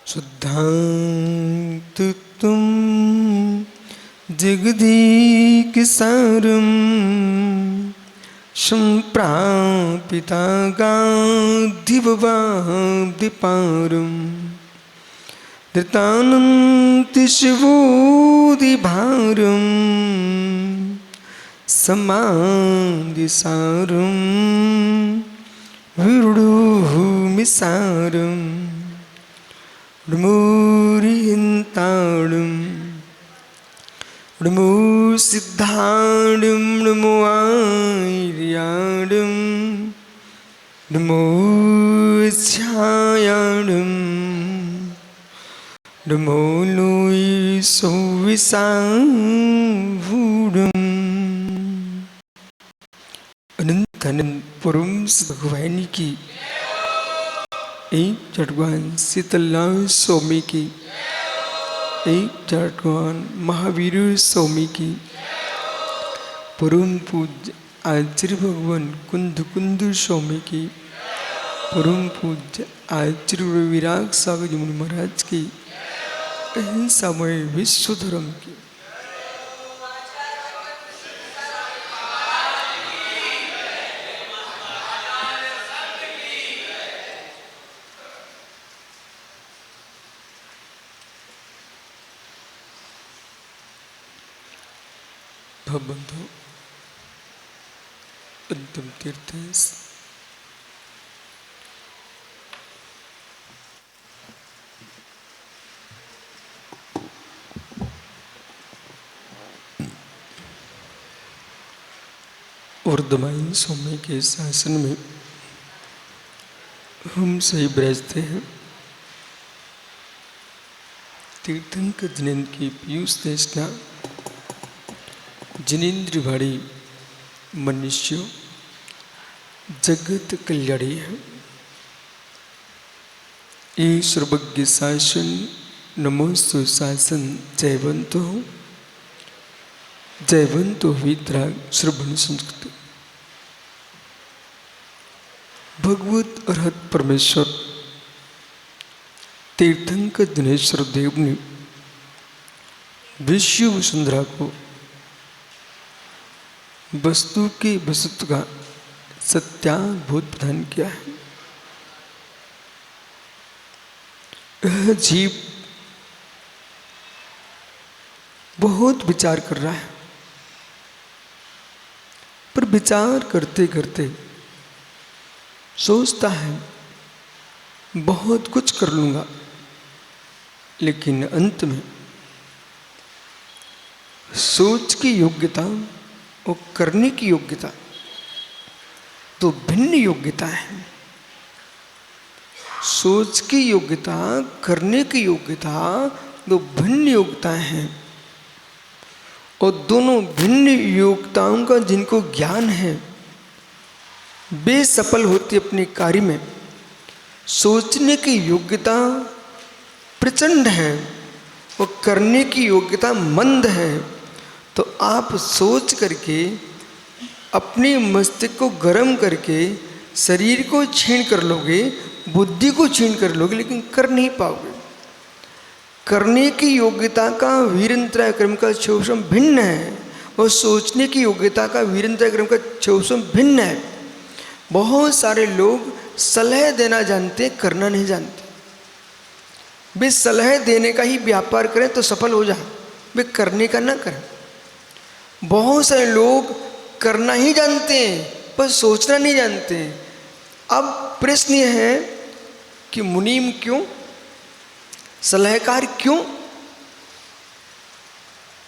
शुद्धान्तुत्वं जगदीकसारं सम्प्रापितागाधिववादिपारं धृतानन्तिशिवोदिभारं समाधिसारं विरुडुमिसारं नमोरियन्ताणं नमो सिद्धाणं नमो आर्याणं नमो ध्यायाणं नमो लोय सौविसावूढम्। अनंत अनंत परम भगवान की एक भगवान शीतलनाथ स्वामी की एक भगवान महावीर स्वामी की परम पूज्य आचार्य भगवान कुंद कुंद स्वामी की परम पूज्य आचार्य विराग सागर मुनि महाराज की समय विश्व धर्म की भवबंधु अंतिम तीर्थ वर्धमान स्वामी के शासन में हम सही विराजते हैं। तीर्थंकर जिनेन्द्र की पीयूष देशना जिनेन्द्र भाड़ी मनुष्य जगत कल्याणी है। ये सर्वज्ञ शासन नमोस्तु शासन जयवंतो विद्राग श्रवण संस्कृति। भगवत अरहत परमेश्वर तीर्थंकर दिनेश्वर देव ने विश्व वसुंधरा को वस्तु के वस्तु का सत्याद्भुत प्रदान किया है। यह जीव बहुत विचार कर रहा है, पर विचार करते करते सोचता है बहुत कुछ कर लूंगा, लेकिन अंत में सोच की योग्यता और करने की योग्यता तो भिन्न योग्यता है। सोच की योग्यता करने की योग्यता दो भिन्न योग्यता हैं, और दोनों भिन्न योग्यताओं का जिनको ज्ञान है वे सफल होते अपने कार्य में। सोचने की योग्यता प्रचंड है और करने की योग्यता मंद है, तो आप सोच करके अपने मस्तिष्क को गर्म करके शरीर को छीन कर लोगे, बुद्धि को छीन कर लोगे, लेकिन कर नहीं पाओगे। करने की योग्यता का वीरंत्रय क्रम का क्षोभम भिन्न है और सोचने की योग्यता का वीरंत्रय क्रम का क्षोभम भिन्न है। बहुत सारे लोग सलाह देना जानते, करना नहीं जानते। वे सलाह देने का ही व्यापार करें तो सफल हो जाए, वे करने का ना करें। बहुत सारे लोग करना ही जानते हैं पर सोचना नहीं जानते। अब प्रश्न यह है कि मुनीम क्यों, सलाहकार क्यों?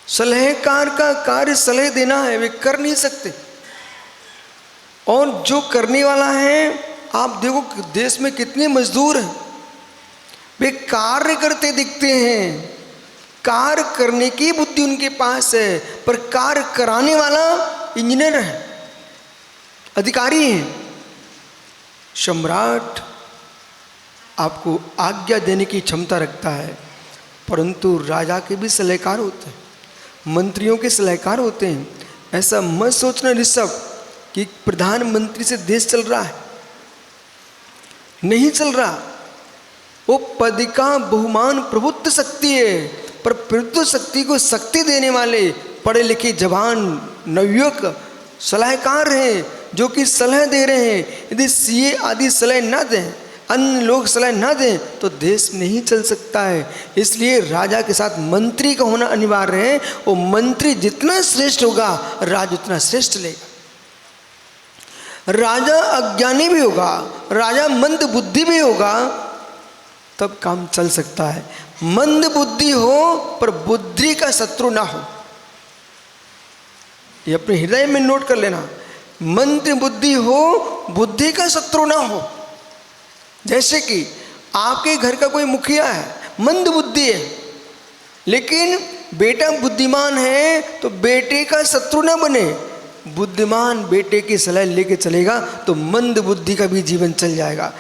सलाहकार का कार्य सलाह देना है, वे कर नहीं सकते। और जो करने वाला है, आप देखो देश में कितने मजदूर हैं, वे कार्य करते दिखते हैं। कार्य करने की बुद्धि उनके पास है, पर कार्य कराने वाला इंजीनियर है, अधिकारी है। सम्राट आपको आज्ञा देने की क्षमता रखता है, परंतु राजा के भी सलाहकार होते हैं, मंत्रियों के सलाहकार होते हैं। ऐसा मत सोचना ऋषभ कि प्रधानमंत्री से देश चल रहा है, नहीं चल रहा। वो पद का बहुमान प्रभुत्व शक्ति है, पर प्रभुत्व शक्ति को शक्ति देने वाले पढ़े लिखे जवान नवयुवक सलाहकार हैं, जो कि सलाह दे रहे हैं। यदि सीए आदि सलाह ना दें, अन्य लोग सलाह ना दें, तो देश नहीं चल सकता है। इसलिए राजा के साथ मंत्री का होना अनिवार्य है। वो मंत्री जितना श्रेष्ठ होगा, राज उतना श्रेष्ठ लेगा। राजा अज्ञानी भी होगा, राजा मंद बुद्धि भी होगा, तब काम चल सकता है। मंद बुद्धि हो पर बुद्धि का शत्रु ना हो, ये अपने हृदय में नोट कर लेना। मंद बुद्धि हो, बुद्धि का शत्रु ना हो। जैसे कि आपके घर का कोई मुखिया है, मंद बुद्धि है, लेकिन बेटा बुद्धिमान है, तो बेटे का शत्रु ना बने। बुद्धिमान बेटे की सलाह लेके चलेगा तो मंद बुद्धि का भी जीवन चल जाएगा।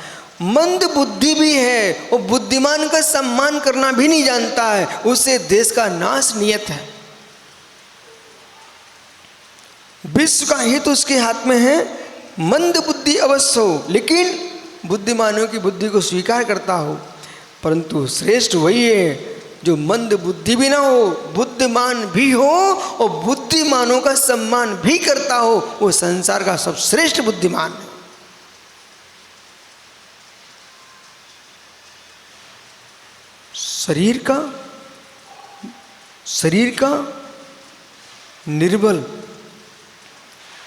मंद बुद्धि भी है, वो बुद्धिमान का सम्मान करना भी नहीं जानता है, उससे देश का नाश नियत है। विश्व का हित उसके हाथ में है। मंद बुद्धि अवश्य हो, लेकिन बुद्धिमानों की बुद्धि को स्वीकार करता हो। परंतु श्रेष्ठ वही है जो मंद बुद्धि भी ना हो, बुद्धिमान भी हो और बुद्धिमानों का सम्मान भी करता हो। वो संसार का सब श्रेष्ठ बुद्धिमान है। शरीर का निर्बल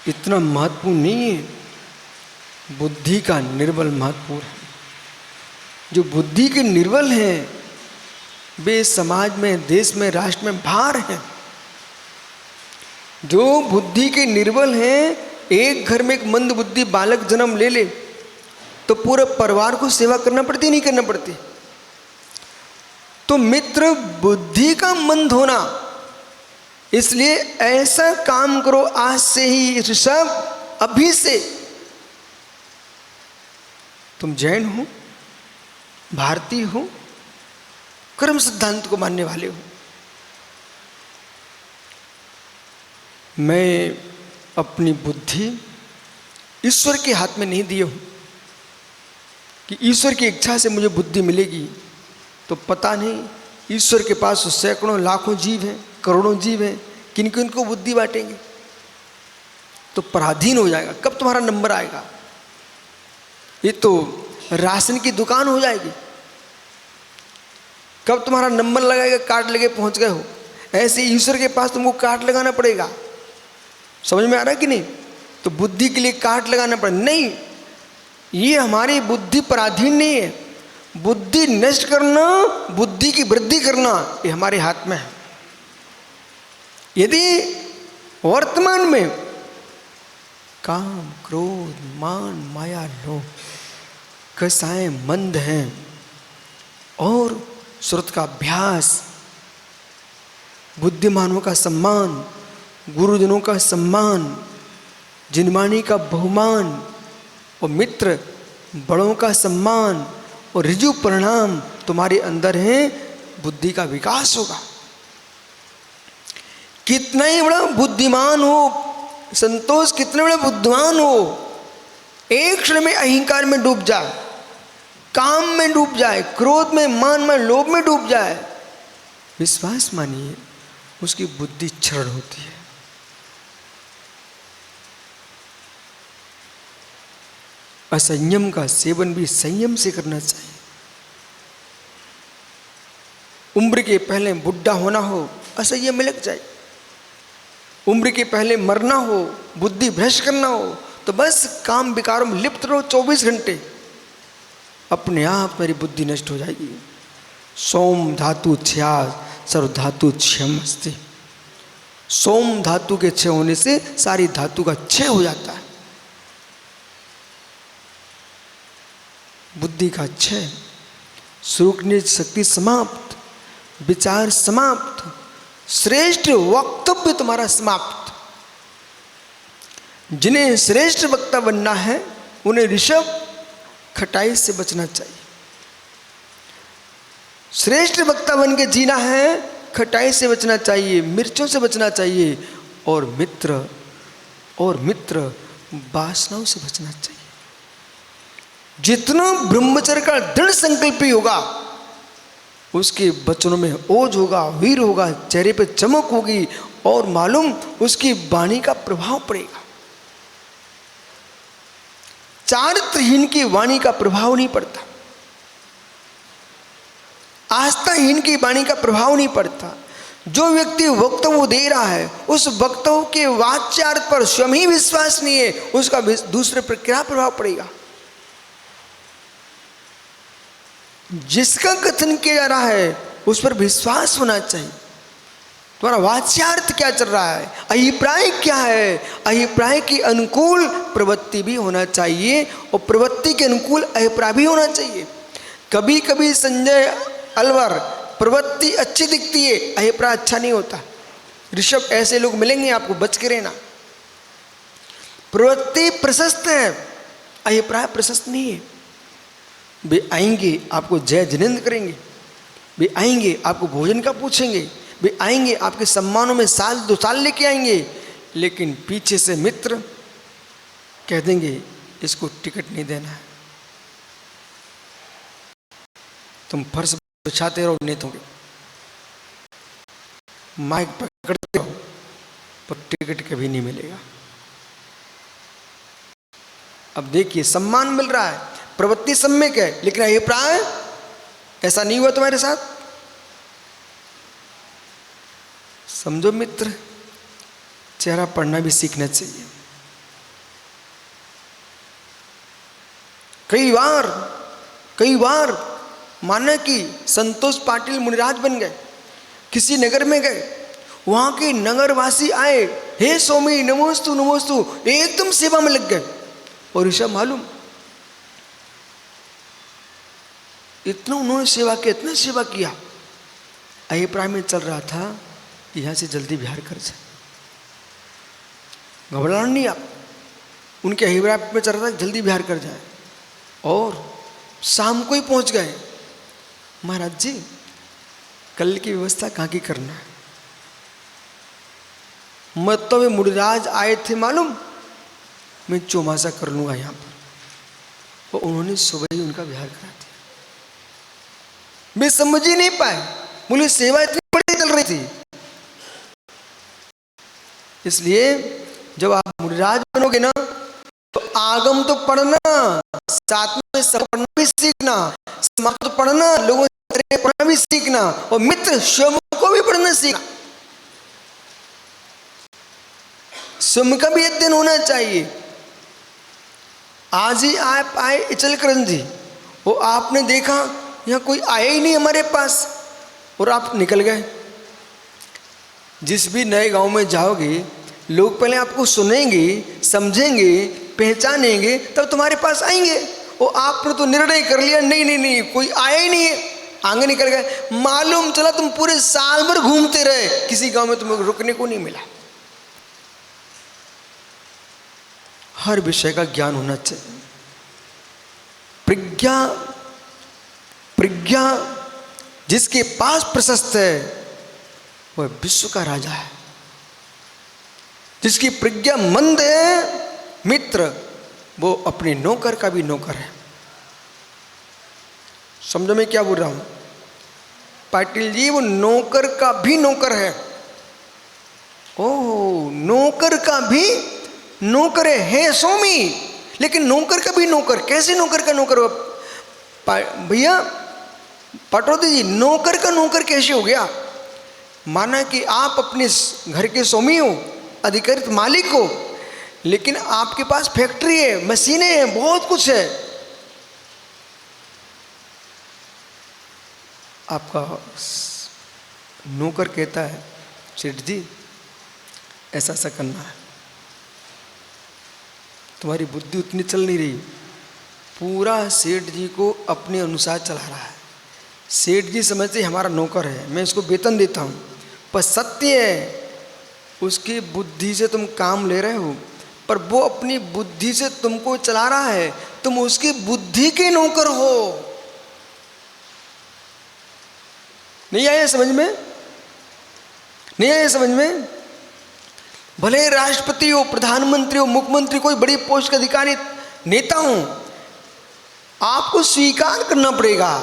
इतना महत्वपूर्ण नहीं है, बुद्धि का निर्बल महत्वपूर्ण है। जो बुद्धि के निर्बल हैं, वे समाज में, देश में, राष्ट्र में भार हैं। जो बुद्धि के निर्बल हैं, एक घर में एक मंद बुद्धि बालक जन्म ले ले तो पूरे परिवार को सेवा करना पड़ती, नहीं करना पड़ती। तो मित्र, बुद्धि का मंद होना, इसलिए ऐसा काम करो आज से ही ऋषभ, अभी से। तुम जैन हो, भारतीय हो, कर्म सिद्धांत को मानने वाले हो। मैं अपनी बुद्धि ईश्वर के हाथ में नहीं दिए हूं कि ईश्वर की इच्छा से मुझे बुद्धि मिलेगी। तो पता नहीं ईश्वर के पास सैकड़ों लाखों जीव हैं, करोड़ों जीव हैं, किन किन को बुद्धि बांटेंगे? तो पराधीन हो जाएगा। कब तुम्हारा नंबर आएगा? ये तो राशन की दुकान हो जाएगी। कब तुम्हारा नंबर लगाएगा? कार्ड लगे पहुंच गए हो। ऐसे ईश्वर के पास तुमको कार्ड लगाना पड़ेगा। समझ में आ रहा है कि नहीं? तो बुद्धि के लिए कार्ड लगाना पड़ेगा। नहीं, ये हमारी बुद्धि पराधीन नहीं है। बुद्धि नष्ट करना, बुद्धि की वृद्धि करना, ये हमारे हाथ में है। यदि वर्तमान में काम, क्रोध, मान, माया, लोभ कसाएं मंद हैं और श्रुत का अभ्यास, बुद्धिमानों का सम्मान, गुरुजनों का सम्मान, जिनवाणी का बहुमान और मित्र बड़ों का सम्मान और ऋजु परिणाम तुम्हारे अंदर हैं, बुद्धि का विकास होगा। कितना ही बड़ा बुद्धिमान हो संतोष, कितने बड़ा बुद्धिमान हो, एक क्षण में अहंकार में डूब जाए, काम में डूब जाए, क्रोध में, मान में, लोभ में डूब जाए, विश्वास मानिए उसकी बुद्धि क्षरण होती है। असंयम का सेवन भी संयम से करना चाहिए। उम्र के पहले बुढ़ा होना हो, असंयम में लग जाए। उम्र के पहले मरना हो, बुद्धि भ्रष्ट करना हो, तो बस काम विकारों में लिप्त रहो 24 घंटे, अपने आप मेरी बुद्धि नष्ट हो जाएगी। सोम धातु क्षया सर्व धातु क्षयम अस्ति। सोम धातु के क्षय होने से सारी धातु का क्षय हो जाता है। बुद्धि का क्षय, सूक्ष्म शक्ति समाप्त, विचार समाप्त, श्रेष्ठ वक्तव्य तुम्हारा समाप्त। जिन्हें श्रेष्ठ वक्ता बनना है उन्हें ऋषभ खटाई से बचना चाहिए। श्रेष्ठ वक्ता बन के जीना है, खटाई से बचना चाहिए, मिर्चों से बचना चाहिए, और मित्र, वासनाओं से बचना चाहिए। जितना ब्रह्मचर्य का दृढ़ संकल्पी होगा, उसके वचनों में ओज होगा, वीर होगा, चेहरे पे चमक होगी, और मालूम उसकी वाणी का प्रभाव पड़ेगा। चारित्रहीन की वाणी का प्रभाव नहीं पड़ता, आस्थाहीन की वाणी का प्रभाव नहीं पड़ता। जो व्यक्ति वक्तव्य दे रहा है, उस वक्तव्य के वाच्यार्थ पर स्वयं ही विश्वास नहीं है, उसका दूसरे पर क्या प्रभाव पड़ेगा? जिसका कथन किया जा रहा है उस पर विश्वास होना चाहिए। तुम्हारा वाच्यार्थ क्या चल रहा है, अभिप्राय क्या है, अभिप्राय के अनुकूल प्रवृत्ति भी होना चाहिए और प्रवृत्ति के अनुकूल अभिप्राय भी होना चाहिए। कभी कभी संजय अलवर प्रवृत्ति अच्छी दिखती है, अभिप्राय अच्छा नहीं होता। ऋषभ, ऐसे लोग मिलेंगे आपको, बच के रहना। प्रवृत्ति प्रशस्त है, अभिप्राय प्रशस्त नहीं है। वे आएंगे आपको जय जिनेंद्र करेंगे, वे आएंगे आपको भोजन का पूछेंगे, वे आएंगे आपके सम्मानों में साल 2 साल लेके आएंगे, लेकिन पीछे से मित्र कह देंगे इसको टिकट नहीं देना है। तुम फर्श बिछाते रहो नेताओं के, माइक पकड़ते रहो, पर टिकट कभी नहीं मिलेगा। अब देखिए, सम्मान मिल रहा है, प्रवृत्ति सम्यक है, लेकिन अभिप्राय ऐसा नहीं हुआ तुम्हारे साथ। समझो मित्र, चेहरा पढ़ना भी सीखना चाहिए। कई बार माना कि संतोष पाटिल मुनिराज बन गए, किसी नगर में गए, वहां के नगरवासी आए, हे स्वामी नमोस्तु नमोस्तु, एकदम सेवा में लग गए। और ऋषभ मालूम, इतना उन्होंने सेवा किया, इतना सेवा किया, अभिप्राय में चल रहा था यहां से जल्दी बिहार कर जाए। घबराना नहीं आप, उनके अभिप्राय में चल रहा था जल्दी बिहार कर जाए। और शाम को ही पहुंच गए। महाराज जी, कल की व्यवस्था कहाँ की करना है? मतलब वे मुनिराज आए थे मालूम, मैं चौमासा कर लूंगा यहाँ पर। और उन्होंने सुबह ही उनका विहार करा दिया। वे समझ ही नहीं पाए, बोले सेवा इतनी बड़ी चल रही थी। इसलिए जब आप मुनिराज बनोगे ना, तो आगम तो पढ़ना, साथ में सब पढ़ना भी सीखना, समाज तो पढ़ना, लोगों से पढ़ना भी सीखना, और मित्र स्वयं को भी पढ़ना सीखना। स्वयं का भी अध्ययन होना चाहिए। आज ही आप आए इचलकरंजी जी, वो आपने देखा यहाँ कोई आया ही नहीं हमारे पास, और आप निकल गए। जिस भी नए गांव में जाओगे, लोग पहले आपको सुनेंगे, समझेंगे, पहचानेंगे, तब तुम्हारे पास आएंगे। और आपने तो निर्णय कर लिया, नहीं नहीं नहीं, कोई आया ही नहीं है, आगे निकल गए। मालूम चला तुम पूरे साल भर घूमते रहे, किसी गांव में तुम्हें रुकने को नहीं मिला। हर विषय का ज्ञान होना चाहिए। प्रज्ञा जिसके पास प्रशस्त है, वह विश्व का राजा है। जिसकी प्रज्ञा मंद है मित्र, वो अपने नौकर का भी नौकर है। समझो मैं क्या बोल रहा हूं पाटिल जी, वो नौकर का भी नौकर है। ओह, नौकर का भी नौकर है स्वामी, लेकिन नौकर का भी नौकर। कैसे नौकर का नौकर? भैया पटौदी जी, नौकर का नौकर कैसे हो गया? माना कि आप अपने घर के स्वामी हो, अधिकृत मालिक हो, लेकिन आपके पास फैक्ट्री है, मशीनें हैं, बहुत कुछ है। आपका नौकर कहता है, सेठ जी ऐसा ऐसा करना है। तुम्हारी बुद्धि उतनी चल नहीं रही, पूरा सेठ जी को अपने अनुसार चला रहा है। सेठ जी समझते हमारा नौकर है, मैं इसको वेतन देता हूँ, पर सत्य है उसकी बुद्धि से तुम काम ले रहे हो, पर वो अपनी बुद्धि से तुमको चला रहा है, तुम उसकी बुद्धि के नौकर हो। नहीं आया समझ में? नहीं आया समझ में? भले राष्ट्रपति हो, प्रधानमंत्री हो, मुख्यमंत्री, कोई बड़ी पोस्ट का अधिकारी नेता हो, आपको स्वीकार करना पड़ेगा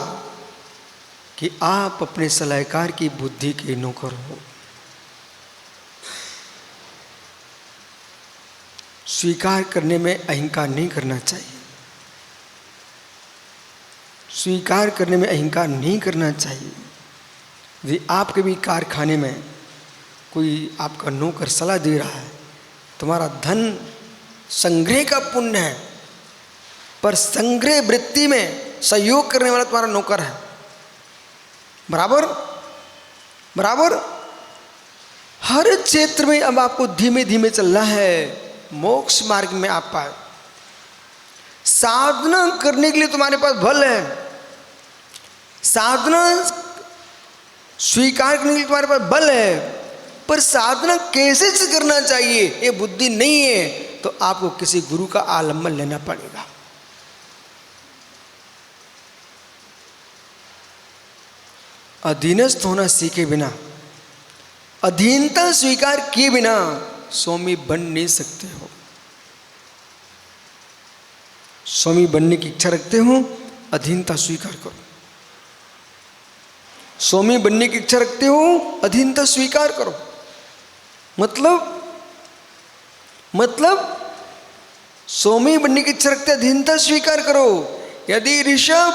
कि आप अपने सलाहकार की बुद्धि के नौकर हो। स्वीकार करने में अहंकार नहीं करना चाहिए। स्वीकार करने में अहंकार नहीं करना चाहिए। यदि आपके भी कारखाने में कोई आपका नौकर सलाह दे रहा है, तुम्हारा धन संग्रह का पुण्य है, पर संग्रह वृत्ति में सहयोग करने वाला तुम्हारा नौकर है। बराबर बराबर। हर क्षेत्र में अब आपको धीमे धीमे चलना है, मोक्ष मार्ग में आप पाए। साधना करने के लिए तुम्हारे पास बल है, साधना स्वीकार करने के लिए तुम्हारे पास बल है, पर साधना कैसे से करना चाहिए ये बुद्धि नहीं है, तो आपको किसी गुरु का आलम्बन लेना पड़ेगा। अधीनस्थ होना सीखे बिना, अधीनता स्वीकार किए बिना स्वामी बन नहीं सकते हो। स्वामी बनने की इच्छा रखते हो, अधीनता स्वीकार करो। स्वामी बनने की इच्छा रखते हो, अधीनता स्वीकार करो। मतलब स्वामी बनने की इच्छा रखते, अधीनता स्वीकार करो। यदि ऋषभ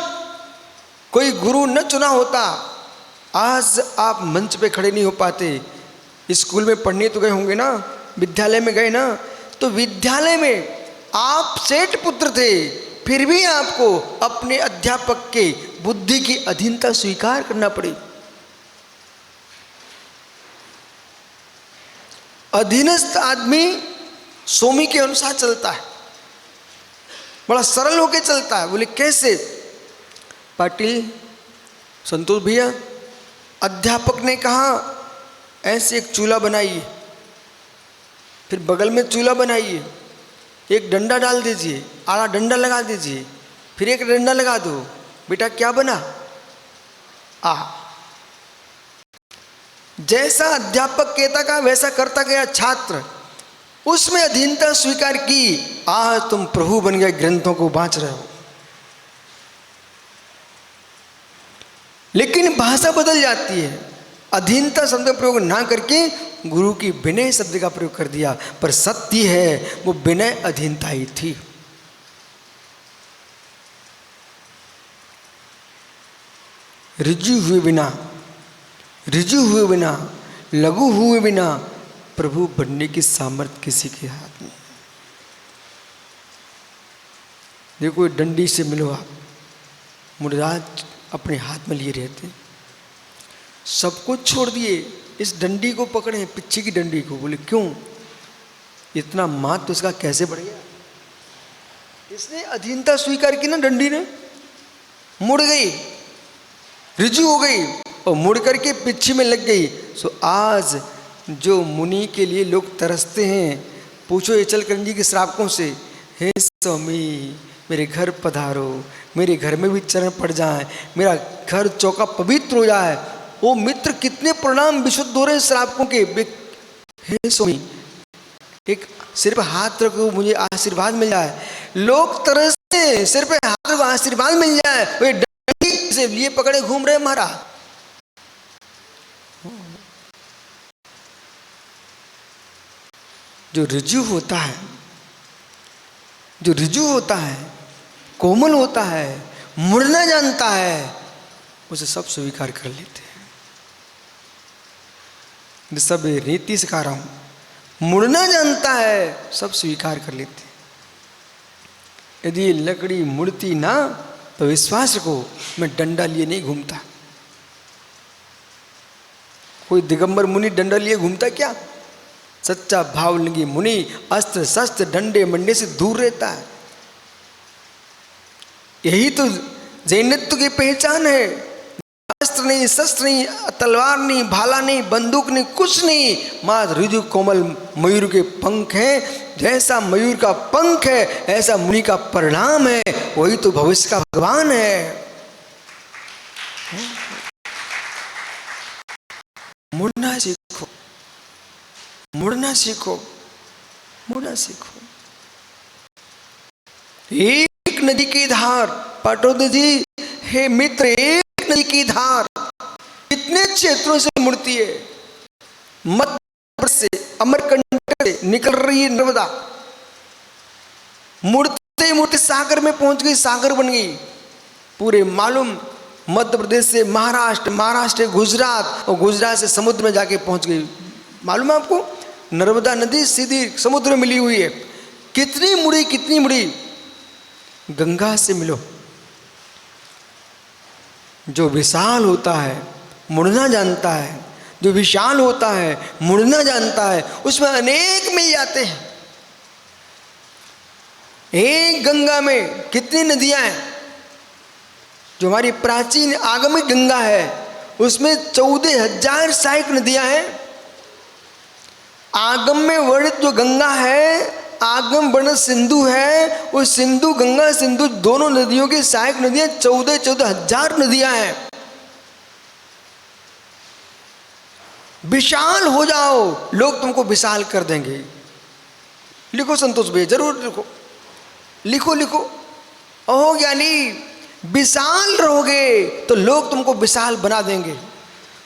कोई गुरु न चुना होता, आज आप मंच पे खड़े नहीं हो पाते। स्कूल में पढ़ने तो गए होंगे ना, विद्यालय में गए ना, तो विद्यालय में आप सेठ पुत्र थे, फिर भी आपको अपने अध्यापक के बुद्धि की अधीनता स्वीकार करना पड़ी। अधीनस्थ आदमी स्वामी के अनुसार चलता है, बड़ा सरल होकर चलता है। बोले कैसे? पाटिल संतोष भैया, अध्यापक ने कहा ऐसे एक चूल्हा बनाइए, फिर बगल में चूल्हा बनाइए, एक डंडा डाल दीजिए, आड़ा डंडा लगा दीजिए, फिर एक डंडा लगा दो, बेटा क्या बना? आ। जैसा अध्यापक कहता का वैसा करता गया छात्र, उसमें अधीनता स्वीकार की, आज तुम प्रभु बन गए, ग्रंथों को बांच रहे हो। लेकिन भाषा बदल जाती है, अधीनता शब्द का प्रयोग ना करके गुरु की विनय शब्द का प्रयोग कर दिया, पर सत्य है वो विनय अधीनता ही थी। ऋजु हुए बिना, ऋजु हुए बिना, लघु हुए बिना प्रभु बनने की सामर्थ्य किसी के हाथ में। देखो डंडी से मिलो आप, मुर्राज अपने हाथ में लिए रहते, सब कुछ छोड़ दिए, इस डंडी को पकड़े, पिच्छी की डंडी को। बोले क्यों? इतना मात तो इसका कैसे बढ़ गया? इसने अधीनता स्वीकार की ना, डंडी ने मुड़ गई, ऋजु हो गई और मुड़ करके पिच्छी में लग गई। सो आज जो मुनि के लिए लोग तरसते हैं, पूछो एचलकरंजी के श्रावकों से, हे स्वामी मेरे घर पधारो, मेरे घर में भी चरण पड़ जाए, मेरा घर चौका पवित्र हो जाए। वो मित्र कितने प्रणाम विशुद्ध हो रहे हैं श्रावकों के, हे स्वामी एक सिर पे हाथ रखो, मुझे आशीर्वाद मिल जाए। लोग तरसते हैं, सिर पे हाथ रखो आशीर्वाद मिल जाए, वे डंडी से लिए पकड़े घूम रहे महाराज। जो ऋजु होता है, जो ऋजु होता है, कोमल होता है, मुड़ना जानता है, उसे सब स्वीकार कर लेते हैं। सब रीति सिखा रहा हूं, मुड़ना जानता है, सब स्वीकार कर लेते हैं। यदि लकड़ी मुड़ती ना तो विश्वास रखो मैं डंडा लिए नहीं घूमता। कोई दिगंबर मुनि डंडा लिए घूमता क्या? सच्चा भावलिंगी मुनि अस्त्र शस्त्र डंडे मंडे से दूर रहता है। यही तो जैनत्व की पहचान है। अस्त्र नहीं, शस्त्र नहीं, तलवार नहीं, भाला नहीं, बंदूक नहीं, कुछ नहीं, मात्र ऋजु कोमल मयूर के पंख हैं। जैसा मयूर का पंख है ऐसा मुनि का परिणाम है, वही तो भविष्य का भगवान है। मुड़ना सीखो, मुड़ना सीखो, मुड़ना सीखो। एक नदी की धार, पाटोदे जी हे मित्र, एक नदी की धार कितने क्षेत्रों से मुड़ती है। मध्य प्रदेश से, अमरकंटक से निकल रही है नर्मदा, मुड़ते मुड़ते सागर में पहुंच गई, सागर बन गई। पूरे मालूम मध्य प्रदेश से महाराष्ट्र, महाराष्ट्र से गुजरात, और गुजरात से समुद्र में जाके पहुंच गई। मालूम है आपको, नर्मदा नदी सीधी समुद्र में मिली हुई है। कितनी मुड़ी, कितनी मुड़ी। गंगा से मिलो, जो विशाल होता है मुड़ना जानता है, जो विशाल होता है मुड़ना जानता है, उसमें अनेक मिल जाते हैं। एक गंगा में कितनी नदियां हैं। जो हमारी प्राचीन आगमिक गंगा है उसमें 14,000 सहायक नदियां हैं। आगम में वर्णित जो गंगा है, आगम वर्णित सिंधु है, उस सिंधु, गंगा सिंधु दोनों नदियों की सहायक नदियां 14,000 नदियां हैं। विशाल हो जाओ, लोग तुमको विशाल कर देंगे। लिखो संतोष भाई, जरूर लिखो, लिखो लिखो। ओहो ज्ञानी, विशाल रहोगे तो लोग तुमको विशाल बना देंगे।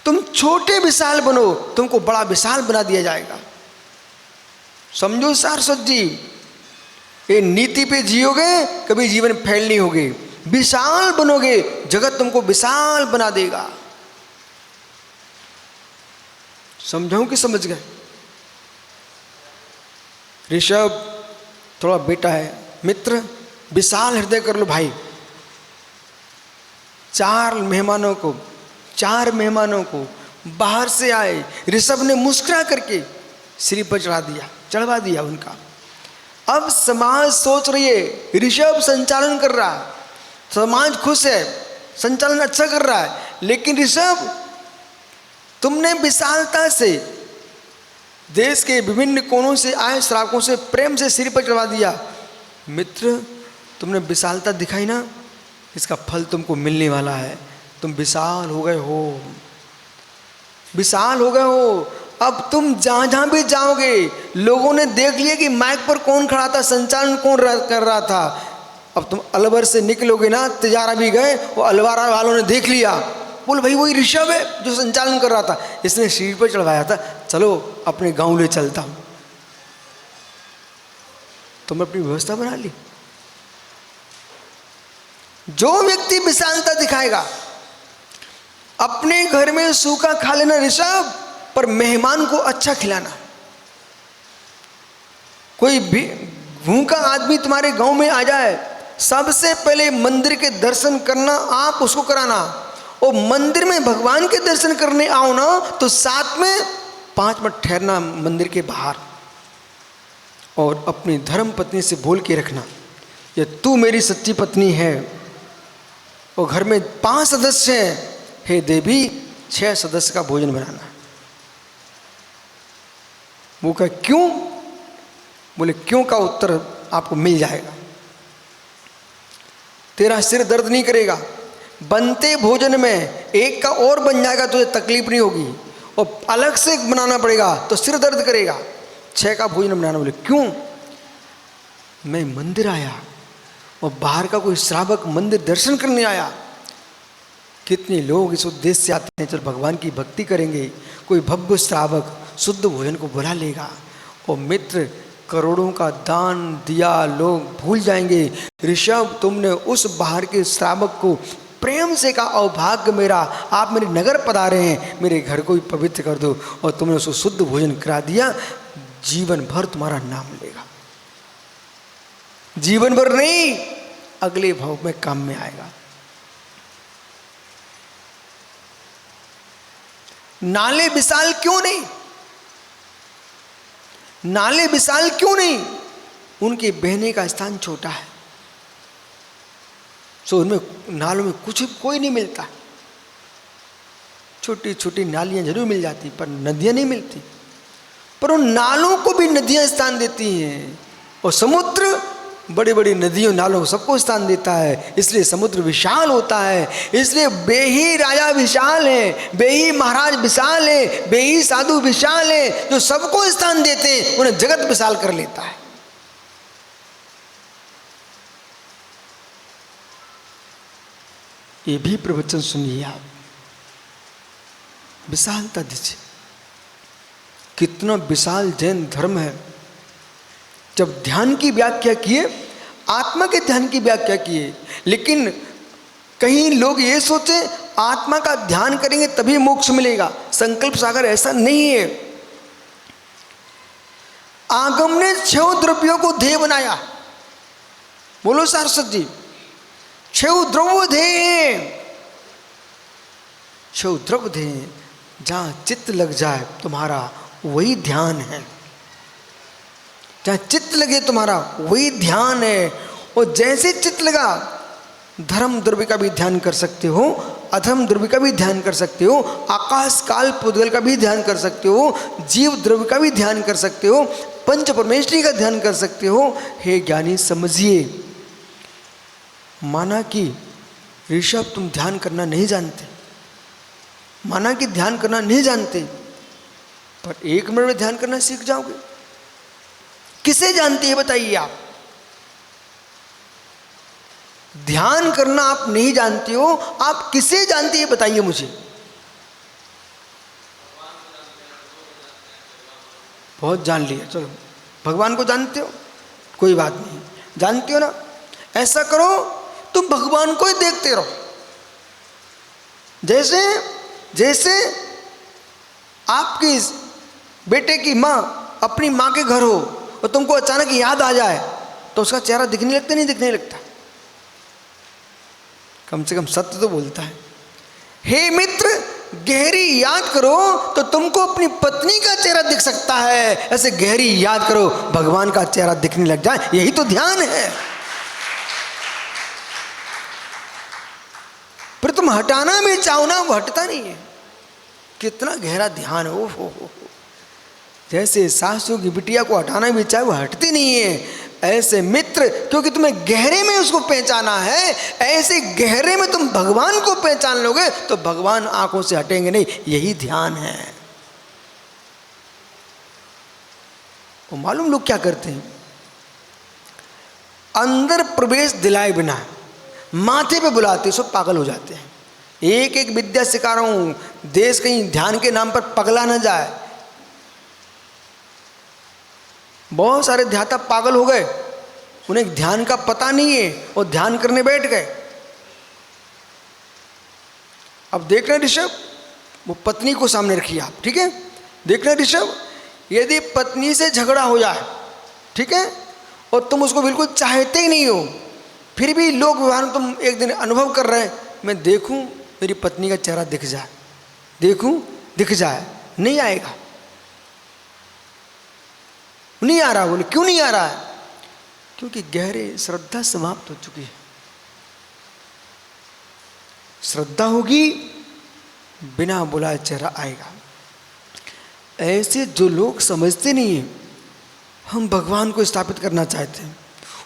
तुम छोटे विशाल बनो, तुमको बड़ा विशाल बना दिया जाएगा। समझो सारस्वत जी, ये नीति पे जियोगे कभी जीवन फैल नहीं होगे। विशाल बनोगे, जगत तुमको विशाल बना देगा। समझाऊं कि समझ गए? ऋषभ थोड़ा बेटा है, मित्र विशाल हृदय कर लो भाई। 4 मेहमानों को बाहर से आए, ऋषभ ने मुस्कुरा करके सिर पर चढ़वा दिया उनका। अब समाज सोच रही है ऋषभ संचालन कर रहा है, समाज खुश है, संचालन अच्छा कर रहा है, लेकिन ऋषभ तुमने विशालता से देश के विभिन्न कोनों से आए श्रावकों से प्रेम से सिर पर चढ़वा दिया। मित्र तुमने विशालता दिखाई ना, इसका फल तुमको मिलने वाला है। तुम विशाल हो गए हो, विशाल हो गए हो। अब तुम जहाँ जहाँ भी जाओगे, लोगों ने देख लिया कि माइक पर कौन खड़ा था, संचालन कौन कर रहा था। अब तुम अलवर से निकलोगे ना, तिजारा भी गए, वो अलवारा वालों ने देख लिया, बोल भाई वही ऋषभ है जो संचालन कर रहा था, इसने सिर पर चढ़वाया था, चलो अपने गांव ले चलता हूं। तुमने अपनी व्यवस्था बना ली। जो व्यक्ति विशालता दिखाएगा, अपने घर में सूखा खा लेना ऋषभ, पर मेहमान को अच्छा खिलाना। कोई भी भूखा आदमी तुम्हारे गांव में आ जाए, सबसे पहले मंदिर के दर्शन करना, आप उसको कराना। और मंदिर में भगवान के दर्शन करने आओ ना, तो साथ में 5 मिनट ठहरना मंदिर के बाहर, और अपनी धर्म पत्नी से बोल के रखना, ये तू मेरी सच्ची पत्नी है। और घर में 5 सदस्य हैं, हे देवी 6 सदस्य का भोजन बनाना। वो कहा क्यों? बोले क्यों का उत्तर आपको मिल जाएगा। तेरा सिर दर्द नहीं करेगा, बनते भोजन में एक का और बन जाएगा, तुझे तकलीफ नहीं होगी, और अलग से बनाना पड़ेगा तो सिर दर्द करेगा। 6 का भोजन बनाना। बोले क्यों? मैं मंदिर आया और बाहर का कोई श्रावक मंदिर दर्शन करने आया। कितने लोग इस उद्देश्य से आते हैं, चल भगवान की भक्ति करेंगे, कोई भव्य श्रावक शुद्ध भोजन को बुला लेगा। और मित्र करोड़ों का दान दिया, लोग भूल जाएंगे। ऋषभ तुमने उस बाहर के श्रावक को प्रेम से कहा, अभाग्य मेरा, आप मेरे नगर पधारे हैं, मेरे घर को भी पवित्र कर दो, और तुमने उसको शुद्ध भोजन करा दिया। जीवन भर तुम्हारा नाम लेगा, जीवन भर नहीं, अगले भाव में काम में आएगा। नाले विशाल क्यों नहीं? नाले विशाल क्यों नहीं? उनके बहने का स्थान छोटा है, सो उनमें नालों में कुछ कोई नहीं मिलता। छोटी छोटी नालियां जरूर मिल जाती, पर नदियां नहीं मिलती। पर उन नालों को भी नदियां स्थान देती हैं, और समुद्र बड़ी बड़ी नदियों नालों सबको स्थान देता है। इसलिए समुद्र विशाल होता है, इसलिए बेही राजा विशाल है, बेही महाराज विशाल है, बेही साधु विशाल है। जो सबको स्थान देते हैं उन्हें जगत विशाल कर लेता है। ये भी प्रवचन सुनिए आप, विशालता दीजिए। कितना विशाल जैन धर्म है। जब ध्यान की व्याख्या किए, आत्मा के ध्यान की व्याख्या किए, लेकिन कहीं लोग ये सोचे आत्मा का ध्यान करेंगे तभी मोक्ष मिलेगा। संकल्प सागर ऐसा नहीं है। आगम ने 6 द्रव्यों को ध्येय बनाया। बोलो सारस्वत जी, 6 द्रव्य ध्येय, 6 द्रव्य ध्येय। जहां चित्त लग जाए तुम्हारा वही ध्यान है। जहां चित्त लगे तुम्हारा वही ध्यान है। और जैसे चित्त लगा, धर्म द्रव्य का भी ध्यान कर सकते हो, अधर्म द्रव्य का भी ध्यान कर सकते हो, आकाश काल पुद्गल का भी ध्यान कर सकते हो, जीव द्रव्य का भी ध्यान कर सकते हो, पंच परमेश्वरी का ध्यान कर सकते हो। हे ज्ञानी समझिए, माना कि ऋषभ तुम ध्यान करना नहीं जानते, माना कि ध्यान करना नहीं जानते, पर 1 मिनट में ध्यान करना सीख जाओगे। किसे जानते हैं बताइए आप? ध्यान करना आप नहीं जानते हो, आप किसे जानते हैं बताइए मुझे। बहुत जान लिया, चलो भगवान को जानते हो, कोई बात नहीं, जानते हो ना। ऐसा करो, तुम भगवान को ही देखते रहो। जैसे जैसे आपकी बेटे की माँ अपनी माँ के घर हो और तुमको अचानक याद आ जाए तो उसका चेहरा दिखने लगता नहीं? दिखने लगता। कम से कम सत्य तो बोलता है। हे मित्र, गहरी याद करो तो तुमको अपनी पत्नी का चेहरा दिख सकता है। ऐसे गहरी याद करो, भगवान का चेहरा दिखने लग जाए, यही तो ध्यान है। फिर तुम हटाना भी चाहो ना, वो हटता नहीं है। कितना गहरा ध्यान है। हो जैसे सासू की बिटिया को हटाना भी चाहे, वो हटती नहीं है। ऐसे मित्र, क्योंकि तुम्हें गहरे में उसको पहचाना है, ऐसे गहरे में तुम भगवान को पहचान लोगे तो भगवान आंखों से हटेंगे नहीं। यही ध्यान है। वो मालूम लोग क्या करते हैं? अंदर प्रवेश दिलाए बिना माथे पे बुलाते, सब पागल हो जाते हैं। एक एक विद्या सिखा रहा हूं, देश कहीं ध्यान के नाम पर पगला ना जाए। बहुत सारे ध्याता पागल हो गए, उन्हें ध्यान का पता नहीं है और ध्यान करने बैठ गए। अब देखना ऋषभ, वो पत्नी को सामने रखिए आप, ठीक है? देखना ऋषभ, यदि पत्नी से झगड़ा हो जाए, ठीक है, और तुम उसको बिल्कुल चाहते ही नहीं हो, फिर भी लोग व्यवहार में तुम एक दिन अनुभव कर रहे हैं, मैं देखूं मेरी पत्नी का चेहरा दिख जाए, देखूं दिख जाए, नहीं आएगा। नहीं आ रहा। बोले क्यों नहीं आ रहा है? क्योंकि गहरे श्रद्धा समाप्त हो चुकी है। श्रद्धा होगी, बिना बुलाए चेहरा आएगा। ऐसे जो लोग समझते नहीं है, हम भगवान को स्थापित करना चाहते हैं,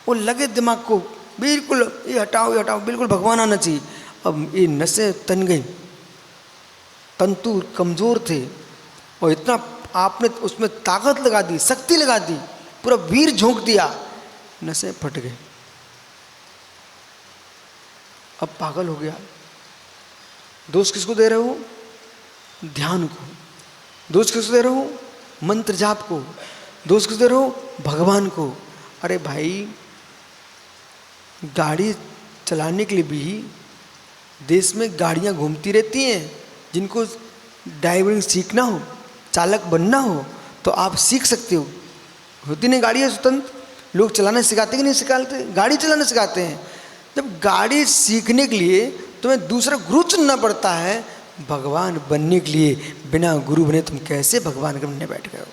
वो लगे दिमाग को बिल्कुल ये हटाओ, बिल्कुल भगवान आना चाहिए। अब ये नसें तन गई, तंतु कमजोर थे और इतना आपने उसमें ताकत लगा दी, शक्ति लगा दी, पूरा वीर झोंक दिया, नसें फट गई। अब पागल हो गया। दोष किसको दे रहे हो? ध्यान को। दोष किसको दे रहे हो? मंत्र जाप को। दोष किसको दे रहे हो? भगवान को। अरे भाई, गाड़ी चलाने के लिए भी देश में गाड़ियां घूमती रहती हैं। जिनको ड्राइविंग सीखना हो, चालक बनना हो, तो आप सीख सकते हो। होती नहीं गाड़ियाँ स्वतंत्र, लोग चलाना सिखाते कि नहीं सिखाते? गाड़ी चलाना सिखाते हैं। जब गाड़ी सीखने के लिए तुम्हें दूसरा गुरु चुनना पड़ता है, भगवान बनने के लिए बिना गुरु बने तुम कैसे भगवान के बनने बैठ गए हो?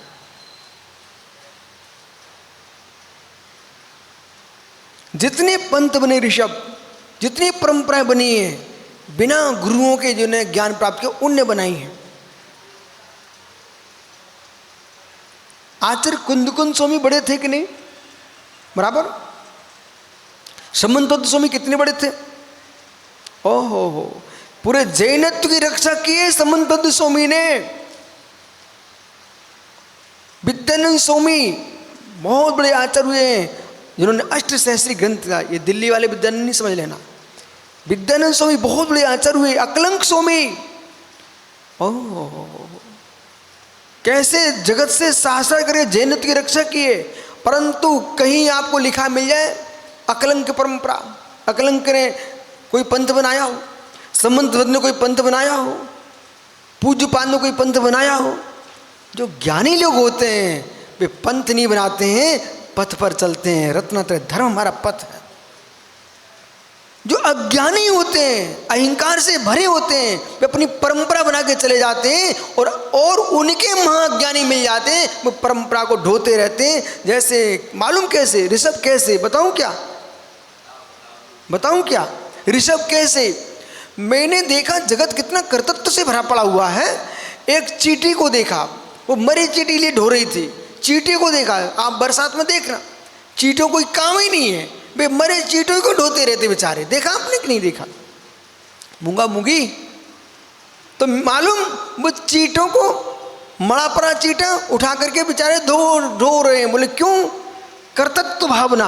जितने पंथ बने ऋषभ, जितनी परंपराएं बनी है, बिना गुरुओं के जिन्हें ज्ञान प्राप्त किया उनने बनाई है। आचार्य कुंदकुंद स्वामी बड़े थे कि नहीं? बराबर। समंत स्वामी कितने बड़े थे? ओहो, पूरे जैनत्व की रक्षा की है समंत स्वामी ने। विद्यानंद स्वामी बहुत बड़े आचार्य हुए हैं, जिन्होंने अष्टसहस्त्री ग्रंथ का, ये दिल्ली वाले विद्यानंद नहीं समझ लेना, विद्यानंद स्वामी बहुत बड़े आचार्य हुए, अकलंक स्वामी। ओह, कैसे जगत से शासन करे, जैनत की रक्षा किए, परंतु कहीं आपको लिखा मिल जाए अकलंक परंपरा, अकलंक ने कोई पंथ बनाया हो, संबंध ने कोई पंथ बनाया हो, पूज्य पाद ने कोई पंथ बनाया हो। जो ज्ञानी लोग होते हैं वे पंथ नहीं बनाते हैं, पथ पर चलते हैं। रत्नात्रय धर्म हमारा पथ है। जो अज्ञानी होते हैं, अहंकार से भरे होते हैं, वे अपनी परंपरा बना के चले जाते हैं और उनके महाज्ञानी मिल जाते हैं, वो परंपरा को ढोते रहते हैं। जैसे मालूम कैसे? ऋषभ कैसे? बताऊं क्या? बताऊं क्या? ऋषभ कैसे? मैंने देखा जगत कितना कर्तृत्व से भरा पड़ा हुआ है। एक चींटी को देखा, वो मरी चींटी लिए ढो रही थी। चींटी को देखा, आप बरसात में देखना, चींटियों कोई काम ही नहीं है, वे मरे चींटियों को ढोते रहते बेचारे। देखा आपने कि नहीं देखा? मूंगा मूंगी तो मालूम, वो चींटियों को मड़ा पड़ा चींटा उठा करके बेचारे ढो रहे हैं। बोले क्यों? कर्तृत्व भावना।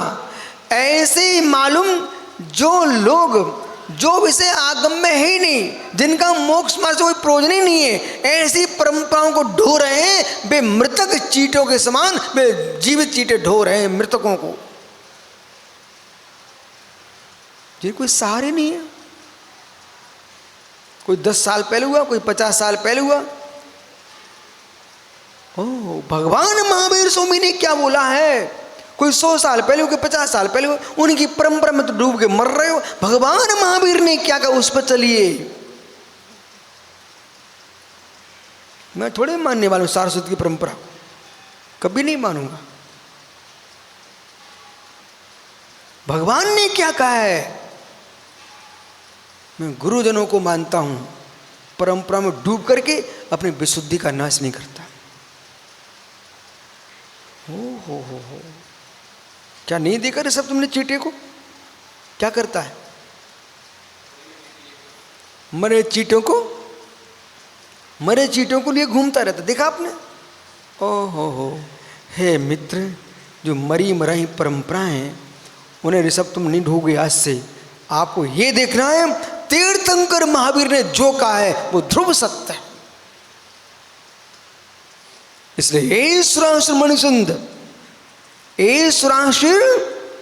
ऐसे ही मालूम जो लोग जो विषय आगम में है ही नहीं, जिनका मोक्ष मार्ग से कोई प्रयोजन ही नहीं है, ऐसी परंपराओं को ढो रहे हैं। वे मृतक चींटों के समान वे जीवित चींटे ढो रहे हैं मृतकों को, जिन कोई सहारे नहीं है। कोई 10 साल पहले हुआ, कोई 50 साल पहले हुआ। ओह, भगवान महावीर स्वामी ने क्या बोला है? कोई 100 साल पहले हो, कोई 50 साल पहले हो, उनकी परंपरा में तो डूब के मर रहे हो। भगवान महावीर ने क्या कहा, उस पर चलिए। मैं थोड़े मानने वाला हूं सारस्वत की परंपरा, कभी नहीं मानूंगा। भगवान ने क्या कहा है? मैं गुरुजनों को मानता हूं, परंपरा में डूब करके अपनी विशुद्धि का नाश नहीं करता। हो क्या नहीं देखा रे सब तुमने चींटे को? क्या करता है? मरे चींटों को लिए घूमता रहता, देखा आपने? ओहो, हे मित्र, जो मरी मराई परंपराएं उन्हें ऋषभ तुम नहीं ढोगे। आज से आपको ये देखना है, तीर्थंकर महावीर ने जो कहा है वो ध्रुव सत्य है। इसलिए सुरासुर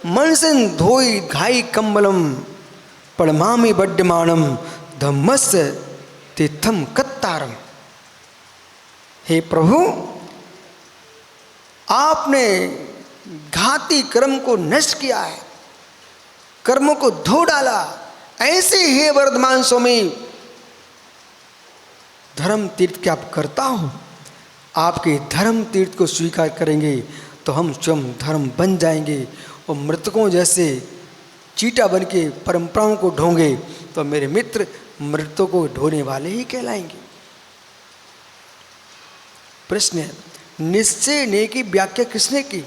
मनसिन धोई घाई कंबलम पड़मामी बड्डमानम धम्मस्य तीर्थम कत्तारम। हे प्रभु, आपने घाती कर्म को नष्ट किया है, कर्मों को धो डाला। ऐसे हे वर्धमान स्वामी, धर्म तीर्थ के आप करता हो, आपके धर्म तीर्थ को स्वीकार करेंगे तो हम स्वयं धर्म बन जाएंगे और मृतकों जैसे चीटा बन के परंपराओं को ढोंगे तो मेरे मित्र मृतकों को ढोने वाले ही कहलाएंगे। प्रश्न है, निश्चय ने की व्याख्या किसने की?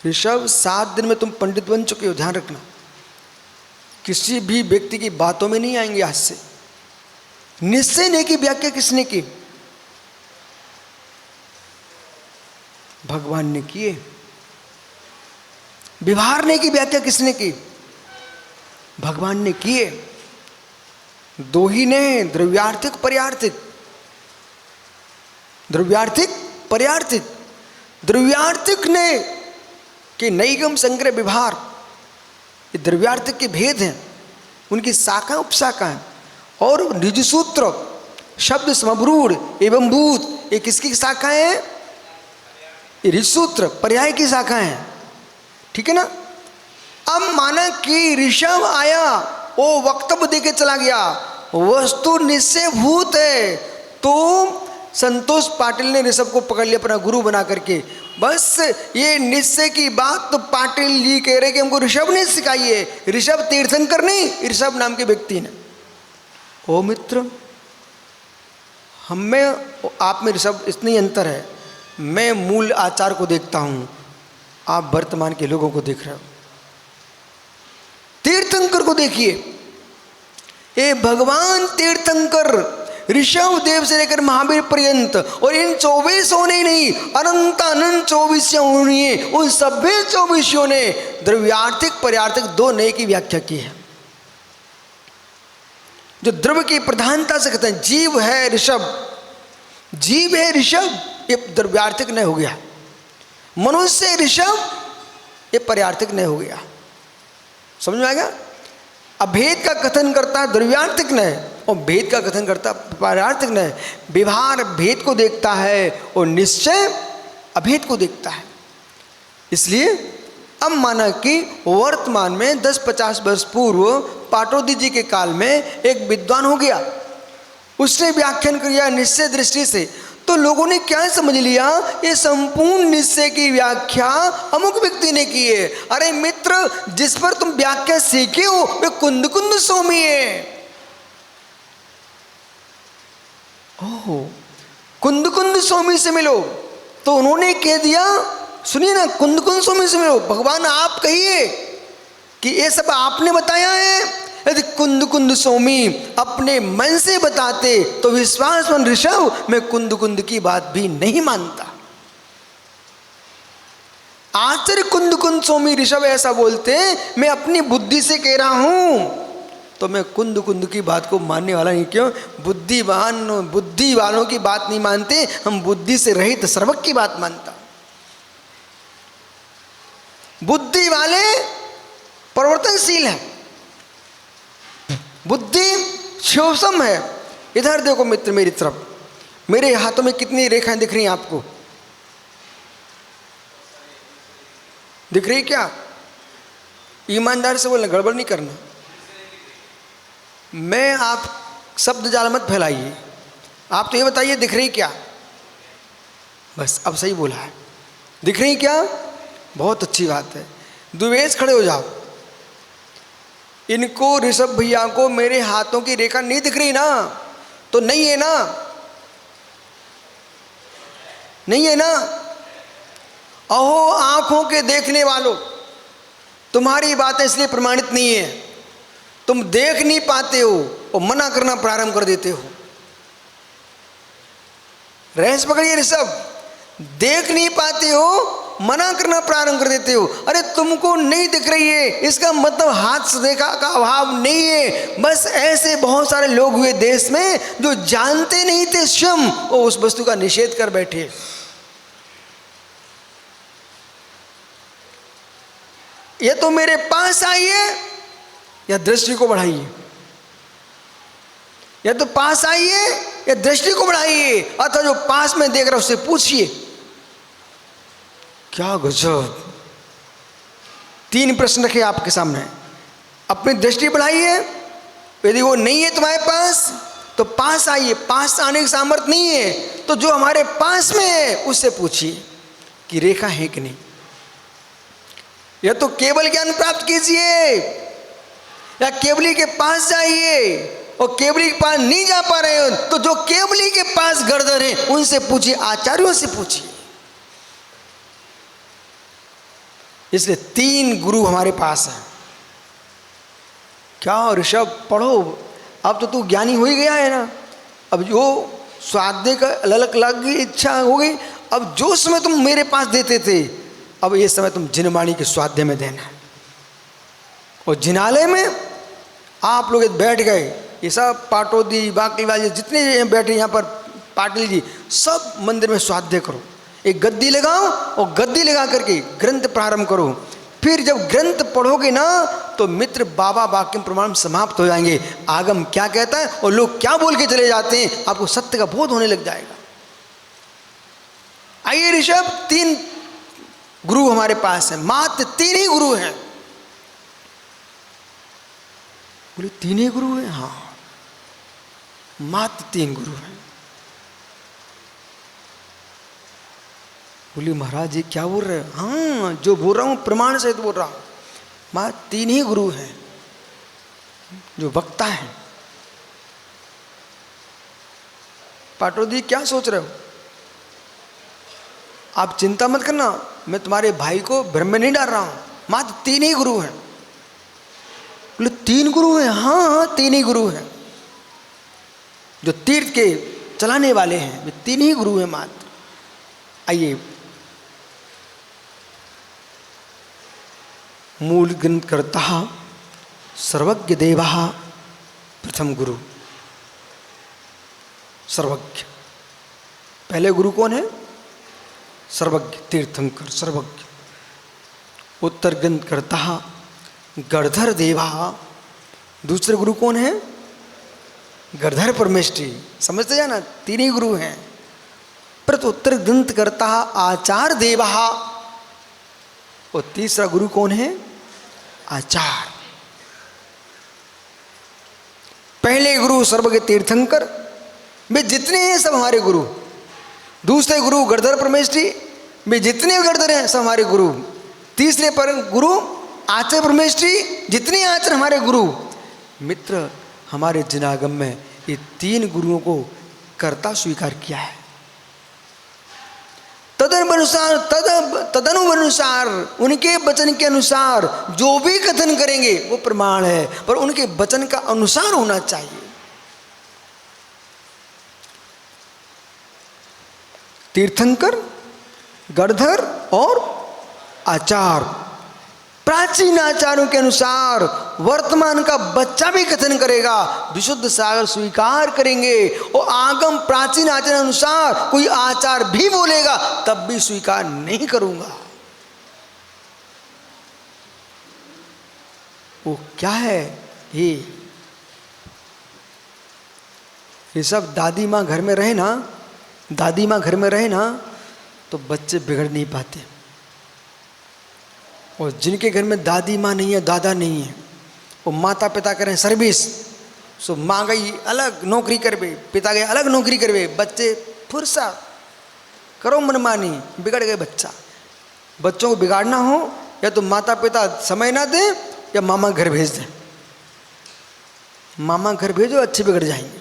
ऋषभ, 7 दिन में तुम पंडित बन चुके हो, ध्यान रखना। किसी भी व्यक्ति की बातों में नहीं आएंगे आज से। निश्चय ने की व्याख्या किसने की? भगवान ने किए। व्यवहार ने की व्याख्या किसने की? भगवान ने किए। दो ही ने, द्रव्यार्थिक पर्यार्थिक। द्रव्यार्थिक पर्यार्थिक। द्रव्यार्थिक ने कि नैगम संग्रह व्यवहार, ये द्रव्यार्थिक के भेद हैं, उनकी शाखा उपशाखा है। और निजसूत्र, शब्द समरूढ़ एवं भूत, ये किसकी शाखा है? ये ऋषसूत्र पर्याय की शाखा है। ठीक है ना? अब माना कि ऋषभ आया, वो वक्तव्य देके चला गया, वस्तु निश्चय भूत है, तो संतोष पाटिल ने ऋषभ को पकड़ लिया अपना गुरु बना करके। बस ये निश्चय की बात तो पाटिल जी कह रहे कि हमको ऋषभ ने सिखाई है। ऋषभ तीर्थंकर नहीं, ऋषभ नाम के व्यक्ति ने। ओ मित्र, हम में आप में ऋषभ इतना ही अंतर है। मैं मूल आचार को देखता हूं, आप वर्तमान के लोगों को देख रहे हो। तीर्थंकर को देखिए, ये भगवान तीर्थंकर ऋषभ देव से लेकर महावीर पर्यंत, और इन 24 होने नहीं, अनंत अनंत 24 होनी है, उन सभी 24 ने द्रव्यार्थिक पर्यार्थिक दो नए की व्याख्या की है। जो द्रव्य की प्रधानता से कहते हैं जीव है ऋषभ, जीव है ऋषभ, ये द्रव्यार्थिक नय हो गया। मनुष्य ऋषभ, ये पर्यार्थिक नय हो गया। समझ में आ गया? अभेद का कथन करता है द्रव्यार्थिक नय, और भेद का कथन करता है पर्यार्थिक नय। व्यवहार भेद को देखता है और निश्चय अभेद को देखता है। इसलिए अब माना कि वर्तमान में 10-50 वर्ष पूर्व पाटोदी जी के काल में एक विद्वान हो गया, उसने व्याख्यान किया निश्चय दृष्टि से, तो लोगों ने क्या समझ लिया, ये संपूर्ण निश्चय की व्याख्या अमुक व्यक्ति ने की है। अरे मित्र, जिस पर तुम व्याख्या सीखे हो वे कुंद कुंद स्वामी है। ओहो, कुंद कुंद स्वामी से मिलो। तो उन्होंने कह दिया, सुनिए ना, कुंद कुंद स्वामी से मिलो, भगवान आप कहिए कि ये सब आपने बताया है। यदि कुंद कुंद स्वामी अपने मन से बताते तो विश्वासवान ऋषभ, मैं कुंद कुंद की बात भी नहीं मानता। आचार्य कुंद कुंद स्वामी ऋषभ ऐसा बोलते, मैं अपनी बुद्धि से कह रहा हूं, तो मैं कुंद कुंद की बात को मानने वाला नहीं। क्यों? बुद्धि वालों की बात नहीं मानते हम, बुद्धि से रहित सर्वज्ञ की बात मानता। बुद्धि वाले परिवर्तनशील है, बुद्धि शोषम है। इधर देखो मित्र, मेरी तरफ, मेरे हाथों में कितनी रेखाएं दिख रही हैं आपको? दिख रही क्या? ईमानदारी से बोलना, गड़बड़ नहीं करना। मैं आप शब्द जाल मत फैलाइए, आप तो ये बताइए दिख रही क्या? बस अब सही बोला है, दिख रही क्या? बहुत अच्छी बात है। द्विवेश खड़े हो जाओ। इनको ऋषभ भैया को मेरे हाथों की रेखा नहीं दिख रही ना, तो नहीं है ना, नहीं है ना। अहो आंखों के देखने वालों, तुम्हारी बातें इसलिए प्रमाणित नहीं है, तुम देख नहीं पाते हो और मना करना प्रारंभ कर देते हो। रहस्य पकड़िए ऋषभ, देख नहीं पाते हो, मना करना प्रारंभ कर देते हो। अरे तुमको नहीं दिख रही है इसका मतलब हाथ से देखा का अभाव नहीं है। बस ऐसे बहुत सारे लोग हुए देश में जो जानते नहीं थे स्वयं, वो उस वस्तु का निषेध कर बैठे। ये तो मेरे पास आइए या दृष्टि को बढ़ाइए, या तो पास आइए या दृष्टि को बढ़ाइए, अथवा जो पास में देख रहा है उससे पूछिए। क्या गजब! 3 प्रश्न रखे आपके सामने। अपनी दृष्टि बढ़ाइए, यदि वो नहीं है तुम्हारे पास तो पास आइए, पास आने की सामर्थ्य नहीं है तो जो हमारे पास में है उससे पूछिए कि रेखा है कि नहीं। या तो केवल ज्ञान प्राप्त कीजिए या केवली के पास जाइए, और केवली के पास नहीं जा पा रहे हो तो जो केवली के पास गर्दन है उनसे पूछिए, आचार्यों से पूछिए। इसलिए 3 गुरु हमारे पास हैं। क्या ऋषभ पढ़ो, अब तो तू ज्ञानी हो ही गया है ना। अब जो स्वाध्याय का अलग की इच्छा हो गई, अब जो समय तुम मेरे पास देते थे, अब ये समय तुम जिनवाणी के स्वाध्याय में देना है। और जिनालय में आप लोग बैठ गए, ये सब पाटोदी बाकलीवाल जितने बैठे यहाँ पर, पाटिल जी, सब मंदिर में स्वाध्याय करो। एक गद्दी लगाओ और गद्दी लगा करके ग्रंथ प्रारंभ करो। फिर जब ग्रंथ पढ़ोगे ना तो मित्र बाबा वाक्य प्रमाण समाप्त हो जाएंगे। आगम क्या कहता है और लोग क्या बोल के चले जाते हैं, आपको सत्य का बोध होने लग जाएगा। आइए ऋषभ, 3 गुरु हमारे पास हैं, मात्र 3 ही गुरु हैं। बोले 3 ही गुरु हैं? हाँ, मात्र 3 गुरु हैं। बोली महाराज जी क्या बोल रहे हैं? हाँ, जो बोल रहा हूँ प्रमाण सहित बोल रहा हूँ। मात्र 3 ही गुरु हैं जो वक्ता है। पाटोदी क्या सोच रहे हो? आप चिंता मत करना, मैं तुम्हारे भाई को भ्रम में नहीं डाल रहा हूँ। मात्र 3 ही गुरु हैं। बोले 3 गुरु हैं? हाँ हाँ 3 ही गुरु हैं। जो तीर्थ के चलाने वाले हैं, वे 3 ही गुरु हैं मात्र। आइए, मूल ग्रंथकर्ता सर्वज्ञ देवा प्रथम गुरु। सर्वज्ञ पहले गुरु कौन है? सर्वज्ञ तीर्थंकर सर्वज्ञ। उत्तर ग्रंथकर्ता गणधर देवा। दूसरे गुरु कौन है? गणधर परमेष्ठी। समझते जाना, 3 ही गुरु हैं। पर उत्तर ग्रंथकर्ता आचार्य देवा। और तीसरा गुरु कौन है? आचार्य। पहले गुरु सर्वज्ञ तीर्थंकर, वे जितने हैं सब हमारे गुरु। दूसरे गुरु गणधर परमेष्ठी, वे जितने गणधर हैं सब हमारे गुरु। तीसरे पर गुरु आचार्य परमेष्ठी, जितने आचार्य हमारे गुरु। मित्र, हमारे जिनागम में ये 3 गुरुओं को कर्ता स्वीकार किया है। तदनुसार उनके वचन के अनुसार जो भी कथन करेंगे वो प्रमाण है, पर उनके वचन का अनुसार होना चाहिए। तीर्थंकर, गणधर और आचार्य प्राचीन आचार्यों के अनुसार वर्तमान का बच्चा भी कथन करेगा, विशुद्ध सागर स्वीकार करेंगे। और आगम प्राचीन आचार्य अनुसार कोई आचार भी बोलेगा तब भी स्वीकार नहीं करूंगा। वो क्या है? ये सब दादी माँ घर में रहे ना, दादी माँ घर में रहे ना, तो बच्चे बिगड़ नहीं पाते। और जिनके घर में दादी माँ नहीं है, दादा नहीं है, वो माता पिता करें सर्विस, सो माँ गई अलग नौकरी करवे, पिता गए अलग नौकरी करवे, बच्चे फुर्सा करो मनमानी, बिगड़ गए बच्चा। बच्चों को बिगाड़ना हो या तो माता पिता समय ना दे या मामा घर भेज दें। मामा घर भेजो, अच्छे बिगड़ जाएंगे।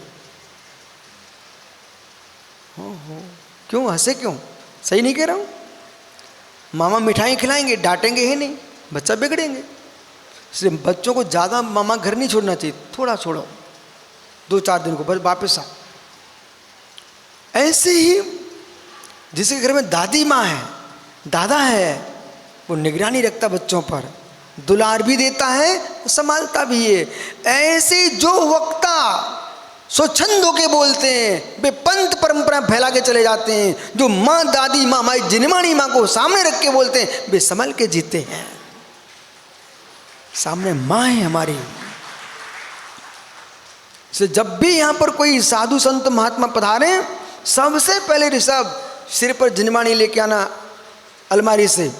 हो क्यों हंसे? क्यों? सही नहीं कह रहा हूँ? मामा मिठाई खिलाएंगे, डांटेंगे ही नहीं, बच्चा बिगड़ेंगे। इसलिए बच्चों को ज़्यादा मामा घर नहीं छोड़ना चाहिए, थोड़ा छोड़ो, 2-4 दिन को बस वापस आओ। ऐसे ही जिसके घर में दादी माँ है, दादा है, वो निगरानी रखता बच्चों पर, दुलार भी देता है, संभालता भी है। ऐसे जो वक्ता स्वच्छंद होके बोलते हैं, वे पंथ परंपरा फैला के चले जाते हैं। जो माँ दादी माँ, हमारी जिनमानी माँ को सामने रख के बोलते हैं, वे संभल के जीते हैं। सामने माँ है हमारी। से जब भी यहाँ पर कोई साधु संत महात्मा पधारे, सबसे पहले ऋषभ सिर पर जिनमानी लेके आना अलमारी से,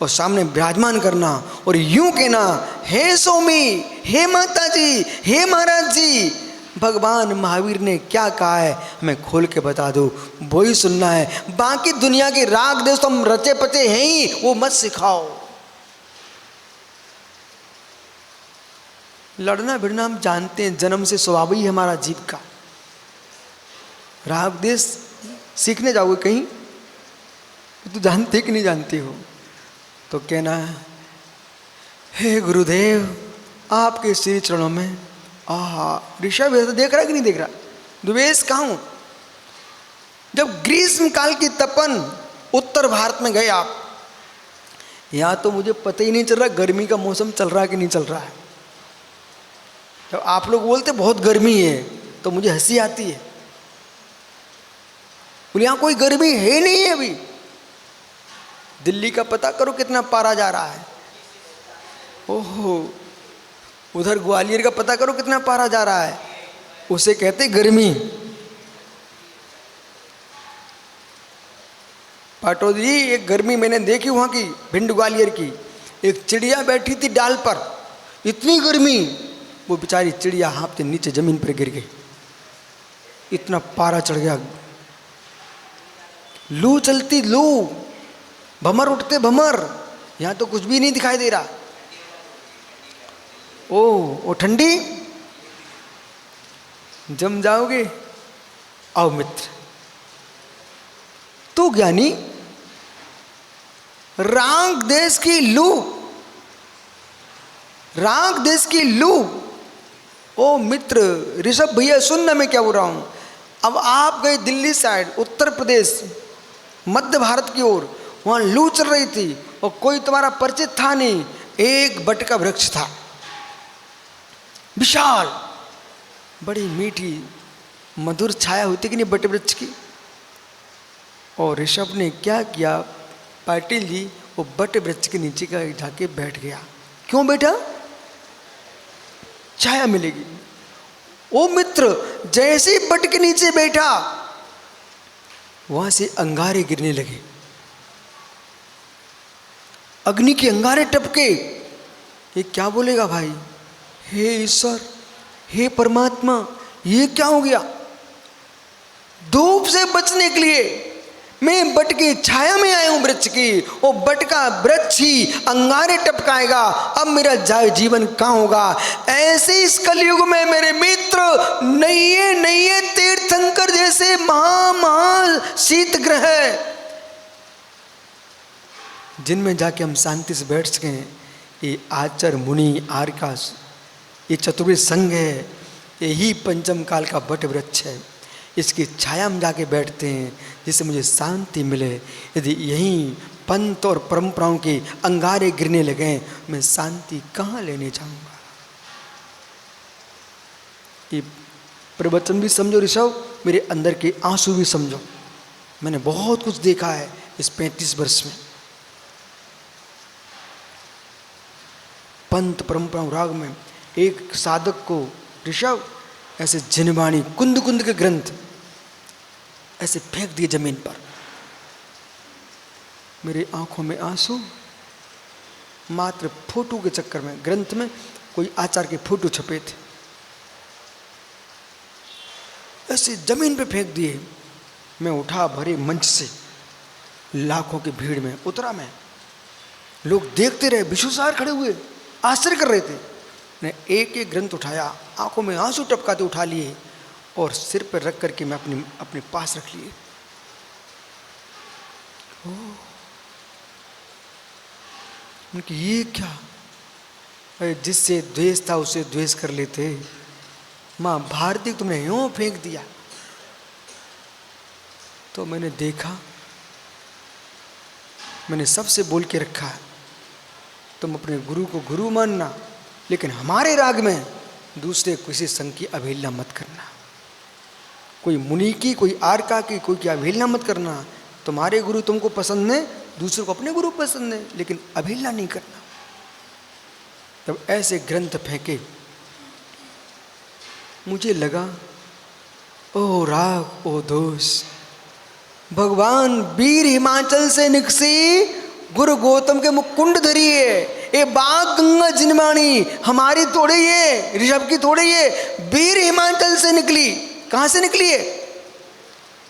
और सामने विराजमान करना और यूं कहना, हे स्वामी, हे माता जी, हे महाराज जी, भगवान महावीर ने क्या कहा है हमें खोल के बता दो, वो ही सुनना है। बाकी दुनिया के राग देश तो हम रचे पचे हैं ही, वो मत सिखाओ। लड़ना भिड़ना हम जानते हैं, जन्म से स्वभाव ही हमारा जीव का। राग देश सीखने जाओगे कहीं तो जानते कि नहीं जानते हो, तो कहना, हे गुरुदेव, आपके श्री चरणों में ऋषभ देख रहा है कि नहीं देख रहा? द्वेष कहाँ हूं? जब ग्रीष्म काल की तपन उत्तर भारत में गए आप, यहां तो मुझे पता ही नहीं चल रहा गर्मी का मौसम चल रहा है कि नहीं चल रहा है। जब आप लोग बोलते बहुत गर्मी है तो मुझे हंसी आती है। बोले यहां कोई गर्मी है नहीं है अभी। दिल्ली का पता करो कितना पारा जा रहा है। ओहो, उधर ग्वालियर का पता करो कितना पारा जा रहा है, उसे कहते गर्मी। पाटोद जी, एक गर्मी मैंने देखी वहाँ की, भिंड ग्वालियर की। एक चिड़िया बैठी थी डाल पर, इतनी गर्मी, वो बेचारी चिड़िया हाँफते नीचे जमीन पर गिर गई, इतना पारा चढ़ गया। लू चलती लू, भमर उठते भमर, यहाँ तो कुछ भी नहीं दिखाई दे रहा। ओ ठंडी, जम जाओगे। आओ मित्र, तो ज्ञानी राग देश की लू, राग देश की लू। ओ मित्र ऋषभ भैया, सुनना मैं क्या बोल रहा हूं। अब आप गए दिल्ली साइड, उत्तर प्रदेश, मध्य भारत की ओर, वहाँ लू चल रही थी और कोई तुम्हारा परिचित था नहीं। एक बट का वृक्ष था, विशाल, बड़ी मीठी मधुर छाया होती कि नहीं बट वृक्ष की। और ऋषभ ने क्या किया, पाटिल जी वो बट वृक्ष के नीचे का जाके बैठ गया। क्यों बैठा? छाया मिलेगी। ओ मित्र, जैसे ही बट के नीचे बैठा वहां से अंगारे गिरने लगे, अग्नि के अंगारे टपके। ये क्या बोलेगा भाई? हे ईश्वर, हे परमात्मा, ये क्या हो गया? धूप से बचने के लिए मैं बट की छाया में आया हूं वृक्ष की, वो बट का वृक्ष ही अंगारे टपकाएगा, अब मेरा जीवन कहां होगा? ऐसे इस कलयुग में मेरे मित्र नये नये तीर्थंकर जैसे महा शीत ग्रह जिनमें जाके हम शांति से बैठ सके। ये आचार्य मुनि आर्काश, ये चतुर्वेद संघ है, यही पंचम काल का बट वृक्ष है। इसकी छाया में जाके बैठते हैं जिससे मुझे शांति मिले। यदि यहीं पंथ और परंपराओं के अंगारे गिरने लगे, मैं शांति कहाँ लेने जाऊंगा? ये प्रवचन भी समझो ऋषभ, मेरे अंदर के आंसू भी समझो। मैंने बहुत कुछ देखा है इस 35 वर्ष में। पंथ परंपराओं राग में एक साधक को ऋषभ ऐसे जिनवाणी कुंद कुंद के ग्रंथ ऐसे फेंक दिए जमीन पर। मेरी आंखों में आंसू, मात्र फोटो के चक्कर में। ग्रंथ में कोई आचार्य के फोटो छपे थे, ऐसे जमीन पे फेंक दिए। मैं उठा, भरे मंच से लाखों की भीड़ में उतरा मैं। लोग देखते रहे, विश्वसार खड़े हुए आश्चर्य कर रहे थे। मैं एक एक ग्रंथ उठाया, आंखों में आंसू टपकाते उठा लिए और सिर पर रख करके मैं अपने पास रख लिए। उनकी ये क्या? अरे जिससे द्वेष था उसे द्वेष कर लेते। माँ भारती तुमने यूं फेंक दिया। तो मैंने देखा, मैंने सबसे बोल के रखा, तुम अपने गुरु को गुरु मानना, लेकिन हमारे राग में दूसरे किसी संघ की अवहेलना मत करना। कोई मुनि की, कोई आर्का की, कोई की अवहेलना मत करना। तुम्हारे गुरु तुमको पसंद है, दूसरों को अपने गुरु पसंद है, लेकिन अवहेलना नहीं करना। तब ऐसे ग्रंथ फेंके, मुझे लगा ओ राग ओ दोष, भगवान वीर हिमाचल से निकसी, गुरु गौतम के मुकुंड धरिए। ये बाग गंगा जिनवाणी हमारी थोड़ी है, ऋषभ की थोड़ी है, वीर हिमाचल से निकली। कहां से निकली है?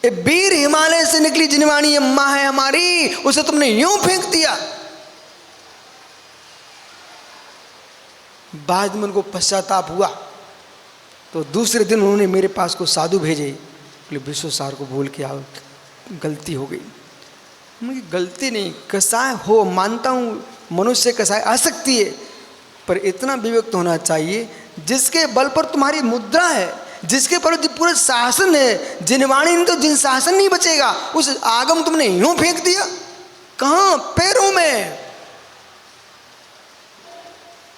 ये वीर हिमालय से निकली जिनवाणी अम्मा है हमारी, उसे तुमने यूं फेंक दिया। बाद में उनको पश्चाताप हुआ तो दूसरे दिन उन्होंने मेरे पास को साधु भेजे, बोले विश्वसार को बोल के आओ, गलती हो गई। मुझे गलती नहीं, कसाय हो मानता हूँ, मनुष्य कसाय आ सकती है, पर इतना विवेक होना चाहिए जिसके बल पर तुम्हारी मुद्रा है, जिसके पर पूरा शासन है। जिनवाणी ने तो जिन शासन नहीं बचेगा, उस आगम तुमने यूं फेंक दिया। कहाँ? पैरों में।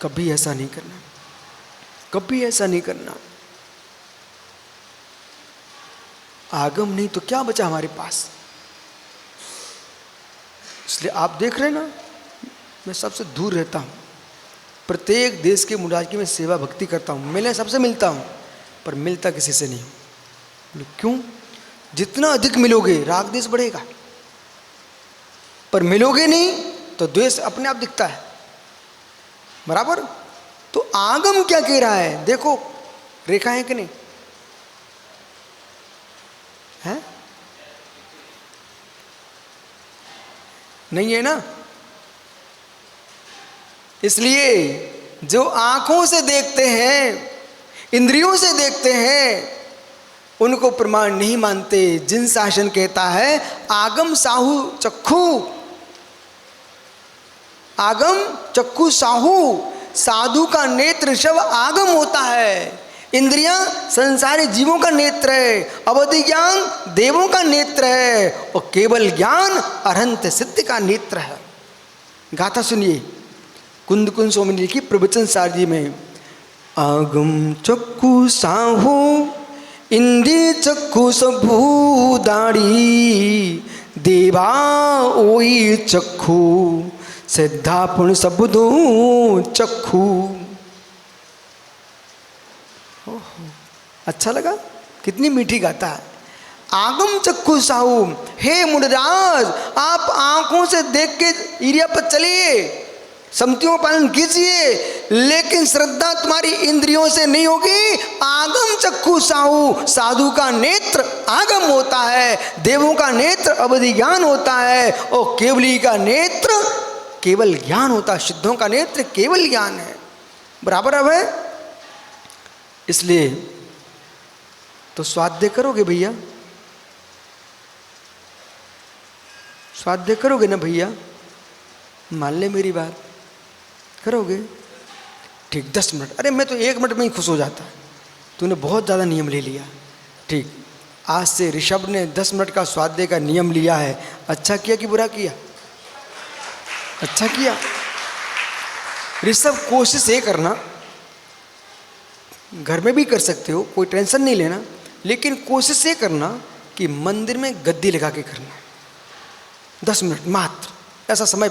कभी ऐसा नहीं करना, कभी ऐसा नहीं करना। आगम नहीं तो क्या बचा हमारे पास? इसलिए आप देख रहे हैं ना, मैं सबसे दूर रहता हूँ। प्रत्येक देश के मुराद की मैं सेवा भक्ति करता हूँ, मिले सबसे मिलता हूँ, पर मिलता किसी से नहीं हूँ। क्यों? जितना अधिक मिलोगे राग द्वेष बढ़ेगा, पर मिलोगे नहीं तो द्वेष अपने आप दिखता है। बराबर? तो आगम क्या कह रहा है देखो, रेखा है कि नहीं है? नहीं है ना? इसलिए जो आंखों से देखते हैं, इंद्रियों से देखते हैं, उनको प्रमाण नहीं मानते। जिन शासन कहता है आगम साहू चक्षु, आगम चक्षु साहू, साधु का नेत्र ऋषभ आगम होता है। इंद्रियां संसारी जीवों का नेत्र है, अवधि ज्ञान देवों का नेत्र है, और केवल ज्ञान अरहंत सिद्ध का नेत्र है। गाथा सुनिए, कुंद कुंद स्वामी लिखी प्रवचन सारजी में। आगम चक्षु साहू इंद्रिय चक्षु सबू दाड़ी, देवा ओई चक्षु सिद्धापुण सबदो चक्षु। अच्छा लगा, कितनी मीठी गाता है। आगम चक्षु साहू, हे मुनिराज आप आंखों से देख के एरिया पर चलिए, सम्मतियों का पालन कीजिए, लेकिन श्रद्धा तुम्हारी इंद्रियों से नहीं होगी। आगम चक्षु साहू, साधु का नेत्र आगम होता है, देवों का नेत्र अवधि ज्ञान होता है, और केवली का नेत्र केवल ज्ञान होता है। सिद्धों का नेत्र केवल ज्ञान है, बराबर अब है। इसलिए तो स्वाध्याय करोगे भैया, स्वाध्याय करोगे ना भैया, मान ले मेरी बात, करोगे ठीक 10 मिनट। अरे मैं तो 1 मिनट में ही खुश हो जाता, तूने बहुत ज़्यादा नियम ले लिया। ठीक, आज से ऋषभ ने 10 मिनट का स्वाध्याय का नियम लिया है। अच्छा किया कि बुरा किया? अच्छा किया। ऋषभ कोशिश ये करना, घर में भी कर सकते हो, कोई टेंशन नहीं लेना, लेकिन कोशिश ये करना कि मंदिर में गद्दी लगा के करना, 10 मिनट मात्र। ऐसा समय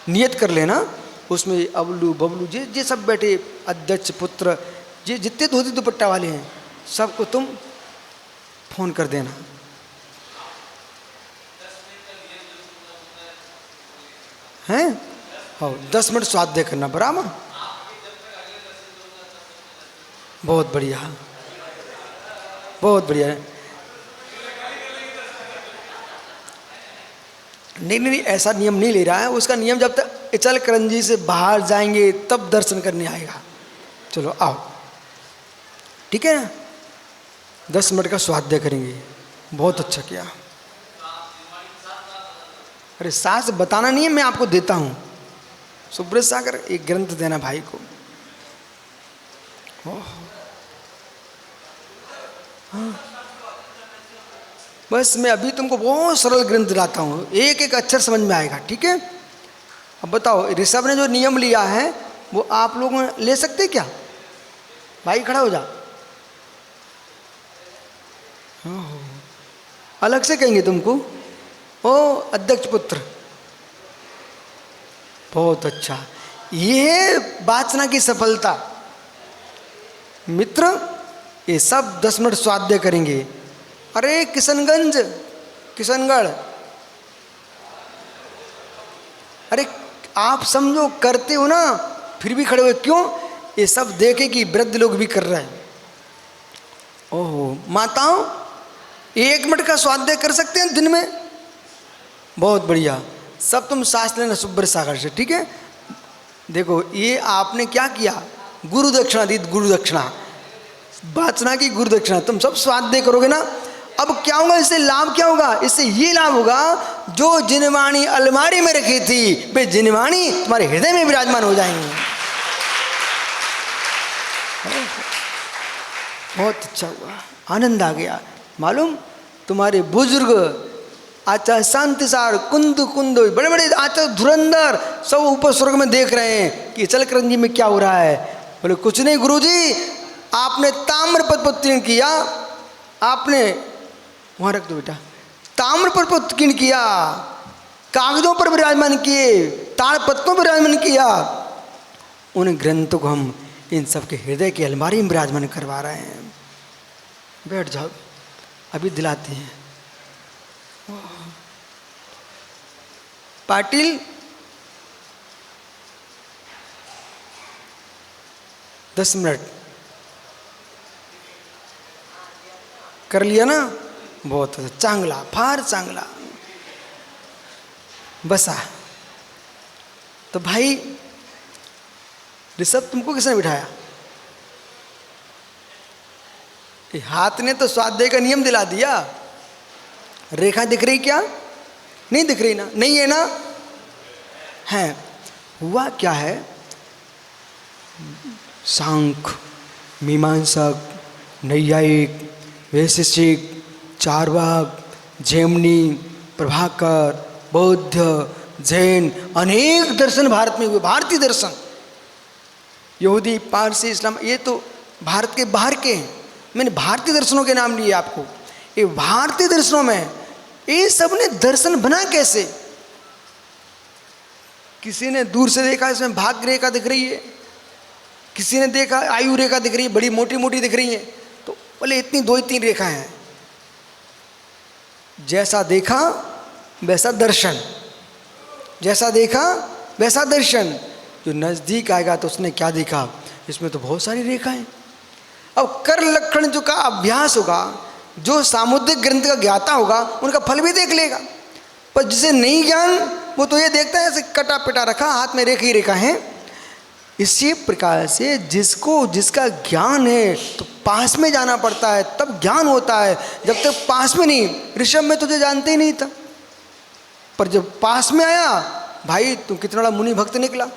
नियत कर लेना, उसमें अबलू बबलू जे सब बैठे, अध्यक्ष पुत्र जे जितने धोती दुपट्टा वाले हैं सबको तुम फोन कर देना। हैं? हाँ, 10 मिनट स्वाध्याय करना, बराबर। बहुत बढ़िया, बहुत बढ़िया है। नहीं, ऐसा नियम नहीं ले रहा है। उसका नियम जब तक इचल करंजी से बाहर जाएंगे तब दर्शन करने आएगा। चलो आओ, ठीक है ना? 10 मिनट का स्वाध्याय करेंगे। बहुत अच्छा किया। अरे सास बताना नहीं है, मैं आपको देता हूँ। सुब्रत सागर एक ग्रंथ देना भाई को। हाँ, बस मैं अभी तुमको बहुत सरल ग्रंथ दिलाता हूँ, एक एक अक्षर समझ में आएगा, ठीक है? अब बताओ, ऋषभ ने जो नियम लिया है वो आप लोग ले सकते क्या? भाई खड़ा हो जा। अलग से कहेंगे तुमको, ओ अध्यक्ष पुत्र। बहुत अच्छा, ये वासना की सफलता। मित्र, ये सब 10 मिनट स्वाध्याय करेंगे। अरे किशनगंज, किशनगढ़, अरे आप समझो करते हो ना, फिर भी खड़े हुए क्यों? ये सब देखे कि वृद्ध लोग भी कर रहे हैं। ओहो, माताओं 1 मिनट का स्वाध्याय कर सकते हैं दिन में? बहुत बढ़िया, सब तुम सांस लेना सुब्रत सागर से, ठीक है? देखो ये आपने क्या किया, गुरु दक्षिणा दी, गुरु दक्षिणा, वासना की गुरु दक्षिणा। तुम सब स्वाध्याय करोगे ना, अब क्या होगा, इससे लाभ क्या होगा? इससे ये लाभ होगा, जो जिनवाणी अलमारी में रखी थी वे जिनवाणी तुम्हारे हृदय में विराजमान हो जाएंगी। बहुत अच्छा हुआ, आनंद आ गया। मालूम, तुम्हारे बुजुर्ग आचार्य शांतिसार, कुंद कुंद, बड़े बड़े आचार्य धुरंधर सब ऊपर स्वर्ग में देख रहे हैं कि चल करंजी में क्या हो रहा है। बोले कुछ नहीं गुरुजी, आपने ताम्र पद पर उत्तीर्ण किया, आपने वहाँ रख दो बेटा, ताम्र पर उत्कीर्ण किया, कागजों पर विराजमान किए, ताड़पत्रों पर विराजमान किया। उन ग्रंथों को हम इन सब के हृदय की अलमारी में विराजमान करवा रहे हैं। बैठ जाओ, अभी दिलाते हैं। पाटिल, 10 मिनट कर लिया ना? बहुत चांगला, फार चांगला। बसा। तो भाई ऋषभ तुमको किसने बिठाया? हाथ ने तो स्वाध्याय का नियम दिला दिया। रेखा दिख रही क्या? नहीं दिख रही ना? नहीं है ना? है। हुआ क्या है, सांख्य, मीमांसक, नैयायिक, वैशेषिक, चारवाक, जैमिनी, प्रभाकर, बौद्ध, जैन, अनेक दर्शन भारत में हुए। भारतीय दर्शन, यहूदी, पारसी, इस्लाम, ये तो भारत के बाहर के हैं। मैंने भारतीय दर्शनों के नाम लिए आपको। ये भारतीय दर्शनों में ये सब ने दर्शन बना कैसे? किसी ने दूर से देखा इसमें भाग्य रेखा दिख रही है, किसी ने देखा आयु रेखा दिख रही है, बड़ी मोटी मोटी दिख रही है, तो बोले इतनी 2-3 रेखा हैं। जैसा देखा वैसा दर्शन, जैसा देखा वैसा दर्शन। जो नज़दीक आएगा तो उसने क्या देखा, इसमें तो बहुत सारी रेखाएं। अब कर लक्षण जो का अभ्यास होगा, जो सामुद्रिक ग्रंथ का ज्ञाता होगा, उनका फल भी देख लेगा। पर जिसे नहीं ज्ञान, वो तो ये देखता है ऐसे कटा पिटा रखा, हाथ में रेखा ही रेखा है। इसी प्रकार से जिसको जिसका ज्ञान है तो पास में जाना पड़ता है, तब ज्ञान होता है। जब तक पास में नहीं, ऋषभ में तुझे जानते ही नहीं था, पर जब पास में आया, भाई तू कितना बड़ा मुनि भक्त निकला।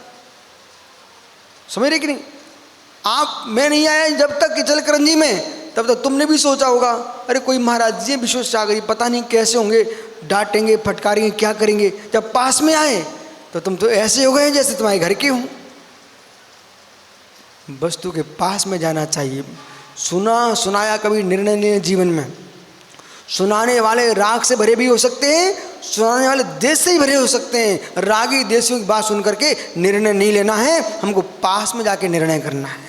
समझ रहे कि नहीं? आप, मैं नहीं आया जब तक इचलकरंजी में, तब तक तुमने भी सोचा होगा अरे कोई महाराज जी विश्वेश सागर, पता नहीं कैसे होंगे, डांटेंगे, फटकारेंगे, क्या करेंगे। जब पास में आए तो तुम तो ऐसे हो गए जैसे तुम्हारे घर के हो। वस्तु के पास में जाना चाहिए। सुना सुनाया कभी निर्णय नहीं जीवन में। सुनाने वाले राग से भरे भी हो सकते हैं, सुनाने वाले देश से ही भरे हो सकते हैं। रागी देशियों की बात सुन करके निर्णय नहीं लेना है, हमको पास में जाके निर्णय करना है।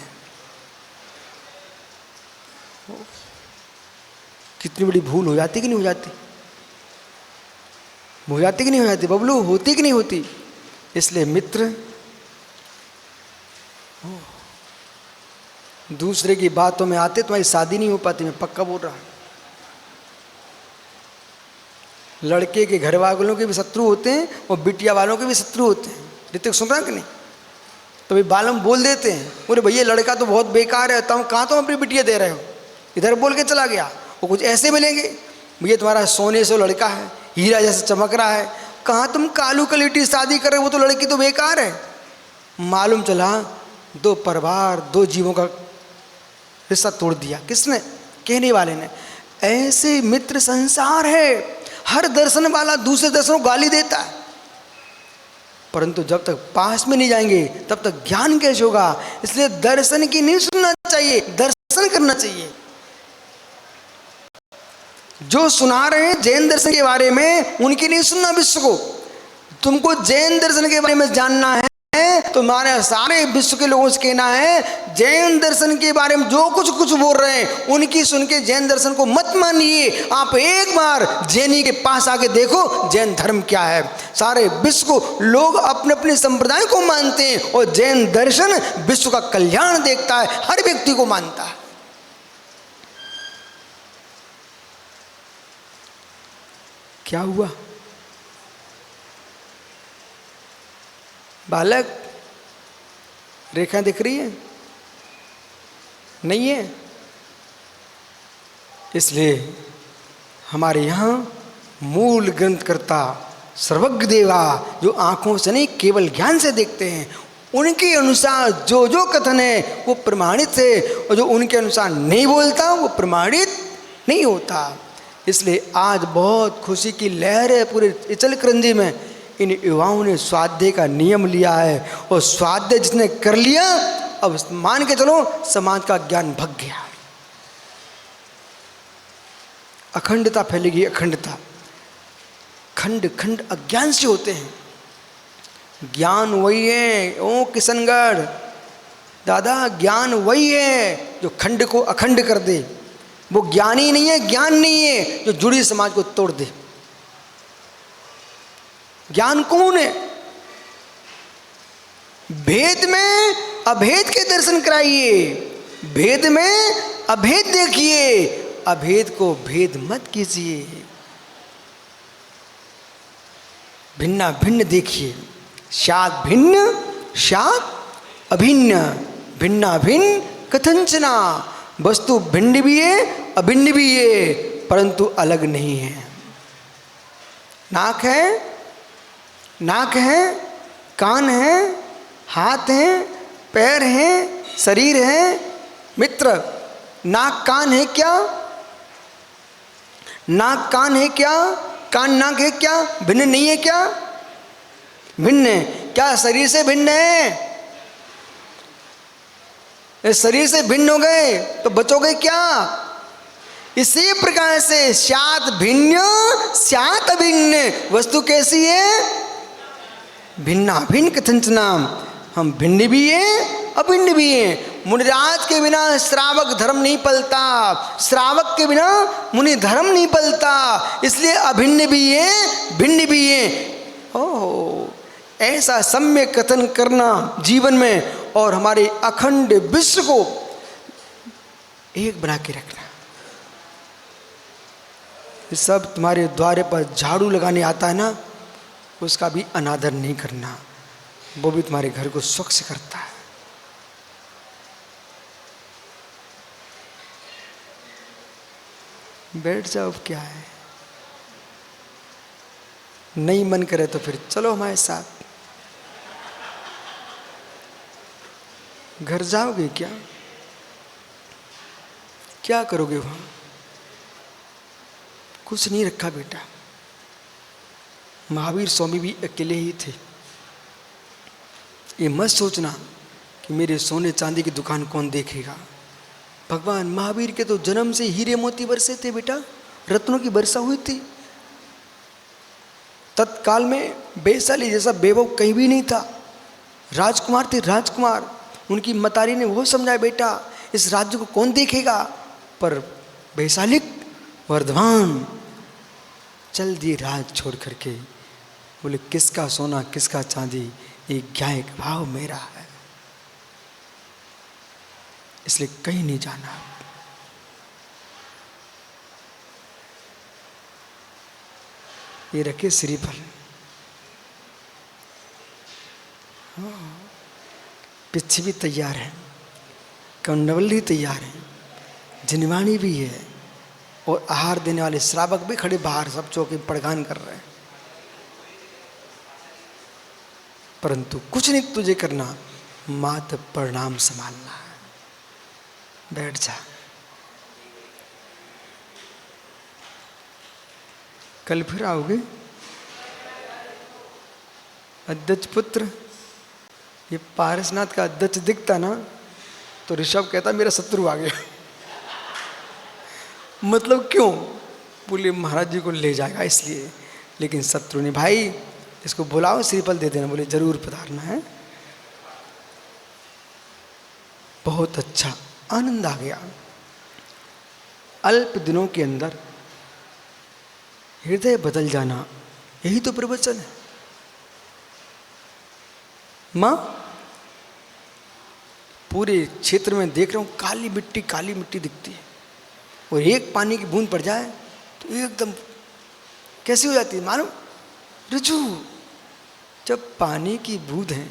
कितनी बड़ी भूल हो जाती कि नहीं हो जाती? हो जाती कि नहीं हो जाती बबलू? होती कि नहीं होती? इसलिए मित्र, दूसरे की बातों में आते तुम्हारी शादी नहीं हो पाती, मैं पक्का बोल रहा हूं। लड़के के घर वालों के भी शत्रु होते हैं और बिटिया वालों के भी शत्रु होते हैं। ऋतिक सुन रहा कि नहीं? तो भाई बालम बोल देते हैं, बोले भैया लड़का तो बहुत बेकार है, तुम कहाँ तुम अपनी बिटिया दे रहे हो, इधर बोल के चला गया। वो कुछ ऐसे मिलेंगे, भैया तुम्हारा सोने से लड़का है, हीरा जैसे चमक रहा है, कहाँ तुम कालू कलीटी शादी कर रहे हो, वो तो लड़की तो बेकार है। मालूम चला 2 परिवार 2 जीवों का रिश्ता तोड़ दिया। किसने? कहने वाले ने। ऐसे मित्र संसार है। हर दर्शन वाला दूसरे दर्शन को गाली देता है, परंतु जब तक पास में नहीं जाएंगे तब तक ज्ञान कैसे होगा? इसलिए दर्शन की नहीं सुनना चाहिए, दर्शन करना चाहिए। जो सुना रहे हैं जैन दर्शन के बारे में, उनकी नहीं सुनना विश्व को। तुमको जैन दर्शन के बारे में जानना है, तुम्हारे सारे विश्व के लोगों से कहना है जैन दर्शन के बारे में जो कुछ बोल रहे हैं उनकी सुन के जैन दर्शन को मत मानिए। आप एक बार जैनी के पास आके देखो जैन धर्म क्या है। सारे विश्व को लोग अपने अपने संप्रदाय को मानते हैं और जैन दर्शन विश्व का कल्याण देखता है, हर व्यक्ति को मानता है। क्या हुआ बालक? रेखा दिख रही है? नहीं है? इसलिए हमारे यहाँ मूल ग्रंथकर्ता सर्वज्ञ देवा जो आंखों से नहीं केवल ज्ञान से देखते हैं, उनके अनुसार जो जो कथन है वो प्रमाणित है, और जो उनके अनुसार नहीं बोलता वो प्रमाणित नहीं होता। इसलिए आज बहुत खुशी की लहर है पूरे इचलकरंजी में। इन युवाओं ने स्वाध्याय का नियम लिया है, और स्वाध्याय जिसने कर लिया, अब मान के चलो समाज का ज्ञान भग गया। अखंडता फैलेगी, अखंडता। खंड खंड अज्ञान से होते हैं, ज्ञान वही है। ओ किशनगढ़ दादा, ज्ञान वही है जो खंड को अखंड कर दे। वो ज्ञानी नहीं है, ज्ञान नहीं है जो जुड़ी समाज को तोड़ दे। ज्ञान कौन है? भेद में अभेद के दर्शन कराइए, भेद में अभेद देखिए, अभेद को भेद मत कीजिए। भिन्ना भिन्न देखिए, शाद भिन्न शाद अभिन्न, भिन्ना भिन्न कथंचना। वस्तु भिन्न भी है अभिन्न भी है, परंतु अलग नहीं है। नाक है, नाक है, कान है, हाथ है, पैर है, शरीर है। मित्र, नाक कान है क्या? नाक कान है क्या? कान नाक है क्या? भिन्न नहीं है क्या? भिन्न है। क्या शरीर से भिन्न है? इस शरीर से भिन्न हो गए तो बचोगे क्या? इसी प्रकार से स्यात् भिन्न स्यात् अभिन्न। वस्तु कैसी है? भिन्ना भिन्न कथंचनाम। हम भिन्न भी हैं अभिन्न भी हैं। मुनिराज के बिना श्रावक धर्म नहीं पलता, श्रावक के बिना मुनि धर्म नहीं पलता। इसलिए अभिन्न भी है भिन्न भी है। ओह, ऐसा सम्यक कथन करना जीवन में और हमारे अखंड विश्व को एक बना के रखना। सब तुम्हारे द्वारे पर झाड़ू लगाने आता है ना, उसका भी अनादर नहीं करना, वो भी तुम्हारे घर को स्वच्छ करता है। बैठ जाओ, क्या है? नहीं मन करे तो फिर चलो हमारे साथ। घर जाओगे क्या? क्या करोगे वहां? कुछ नहीं रखा बेटा। महावीर स्वामी भी अकेले ही थे। ये मत सोचना कि मेरे सोने चांदी की दुकान कौन देखेगा। भगवान महावीर के तो जन्म से हीरे मोती बरसे थे बेटा, रत्नों की वर्षा हुई थी। तत्काल में वैशाली जैसा वैभव कहीं भी नहीं था। राजकुमार थे, राजकुमार। उनकी मतारी ने वो समझाया, बेटा इस राज्य को कौन देखेगा। पर वैशाली वर्धमान चल दिए राज छोड़ करके। बोले किसका सोना किसका चांदी, ये ज्ञान का भाव मेरा है, इसलिए कहीं नहीं जाना। ये रखे श्रीफल। पिच्छी भी तैयार है, कंडवली तैयार है, जिनवाणी भी है, और आहार देने वाले श्रावक भी खड़े बाहर, सब चौके पड़गान कर रहे हैं। परंतु कुछ नहीं तुझे करना, मात्र परिणाम संभालना है। बैठ जा। कल फिर आओगे? अध्यक्ष पुत्र, ये पारसनाथ का अध्यक्ष दिखता ना तो ऋषभ कहता मेरा शत्रु आ गया। मतलब क्यों? बोले महाराज जी को ले जाएगा इसलिए। लेकिन शत्रु ने, भाई इसको बुलाओ, श्रीफल दे देना। बोले जरूर पधारना है। बहुत अच्छा, आनंद आ गया। अल्प दिनों के अंदर हृदय बदल जाना, यही तो प्रवचन है। मां, पूरे क्षेत्र में देख रहा हूं काली मिट्टी दिखती है, और एक पानी की बूंद पड़ जाए तो एकदम कैसी हो जाती है मालूम? रुजू। जब पानी की बूंदें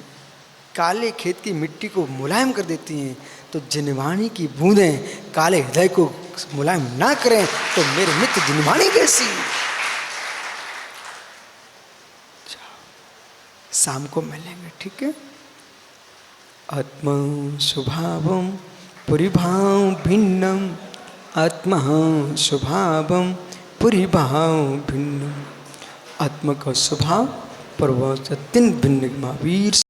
काले खेत की मिट्टी को मुलायम कर देती हैं, तो जिनवाणी की बूंदें काले हृदय को मुलायम ना करें तो मेरे मित्र जिनवाणी कैसी? शाम को मिलेंगे, ठीक है? आत्मा स्वभावम पुरीभाव भिन्नम, आत्मा स्वभावम पुरीभाव भिन्नम। आत्मा का स्वभाव पर वह भिन्न महावीर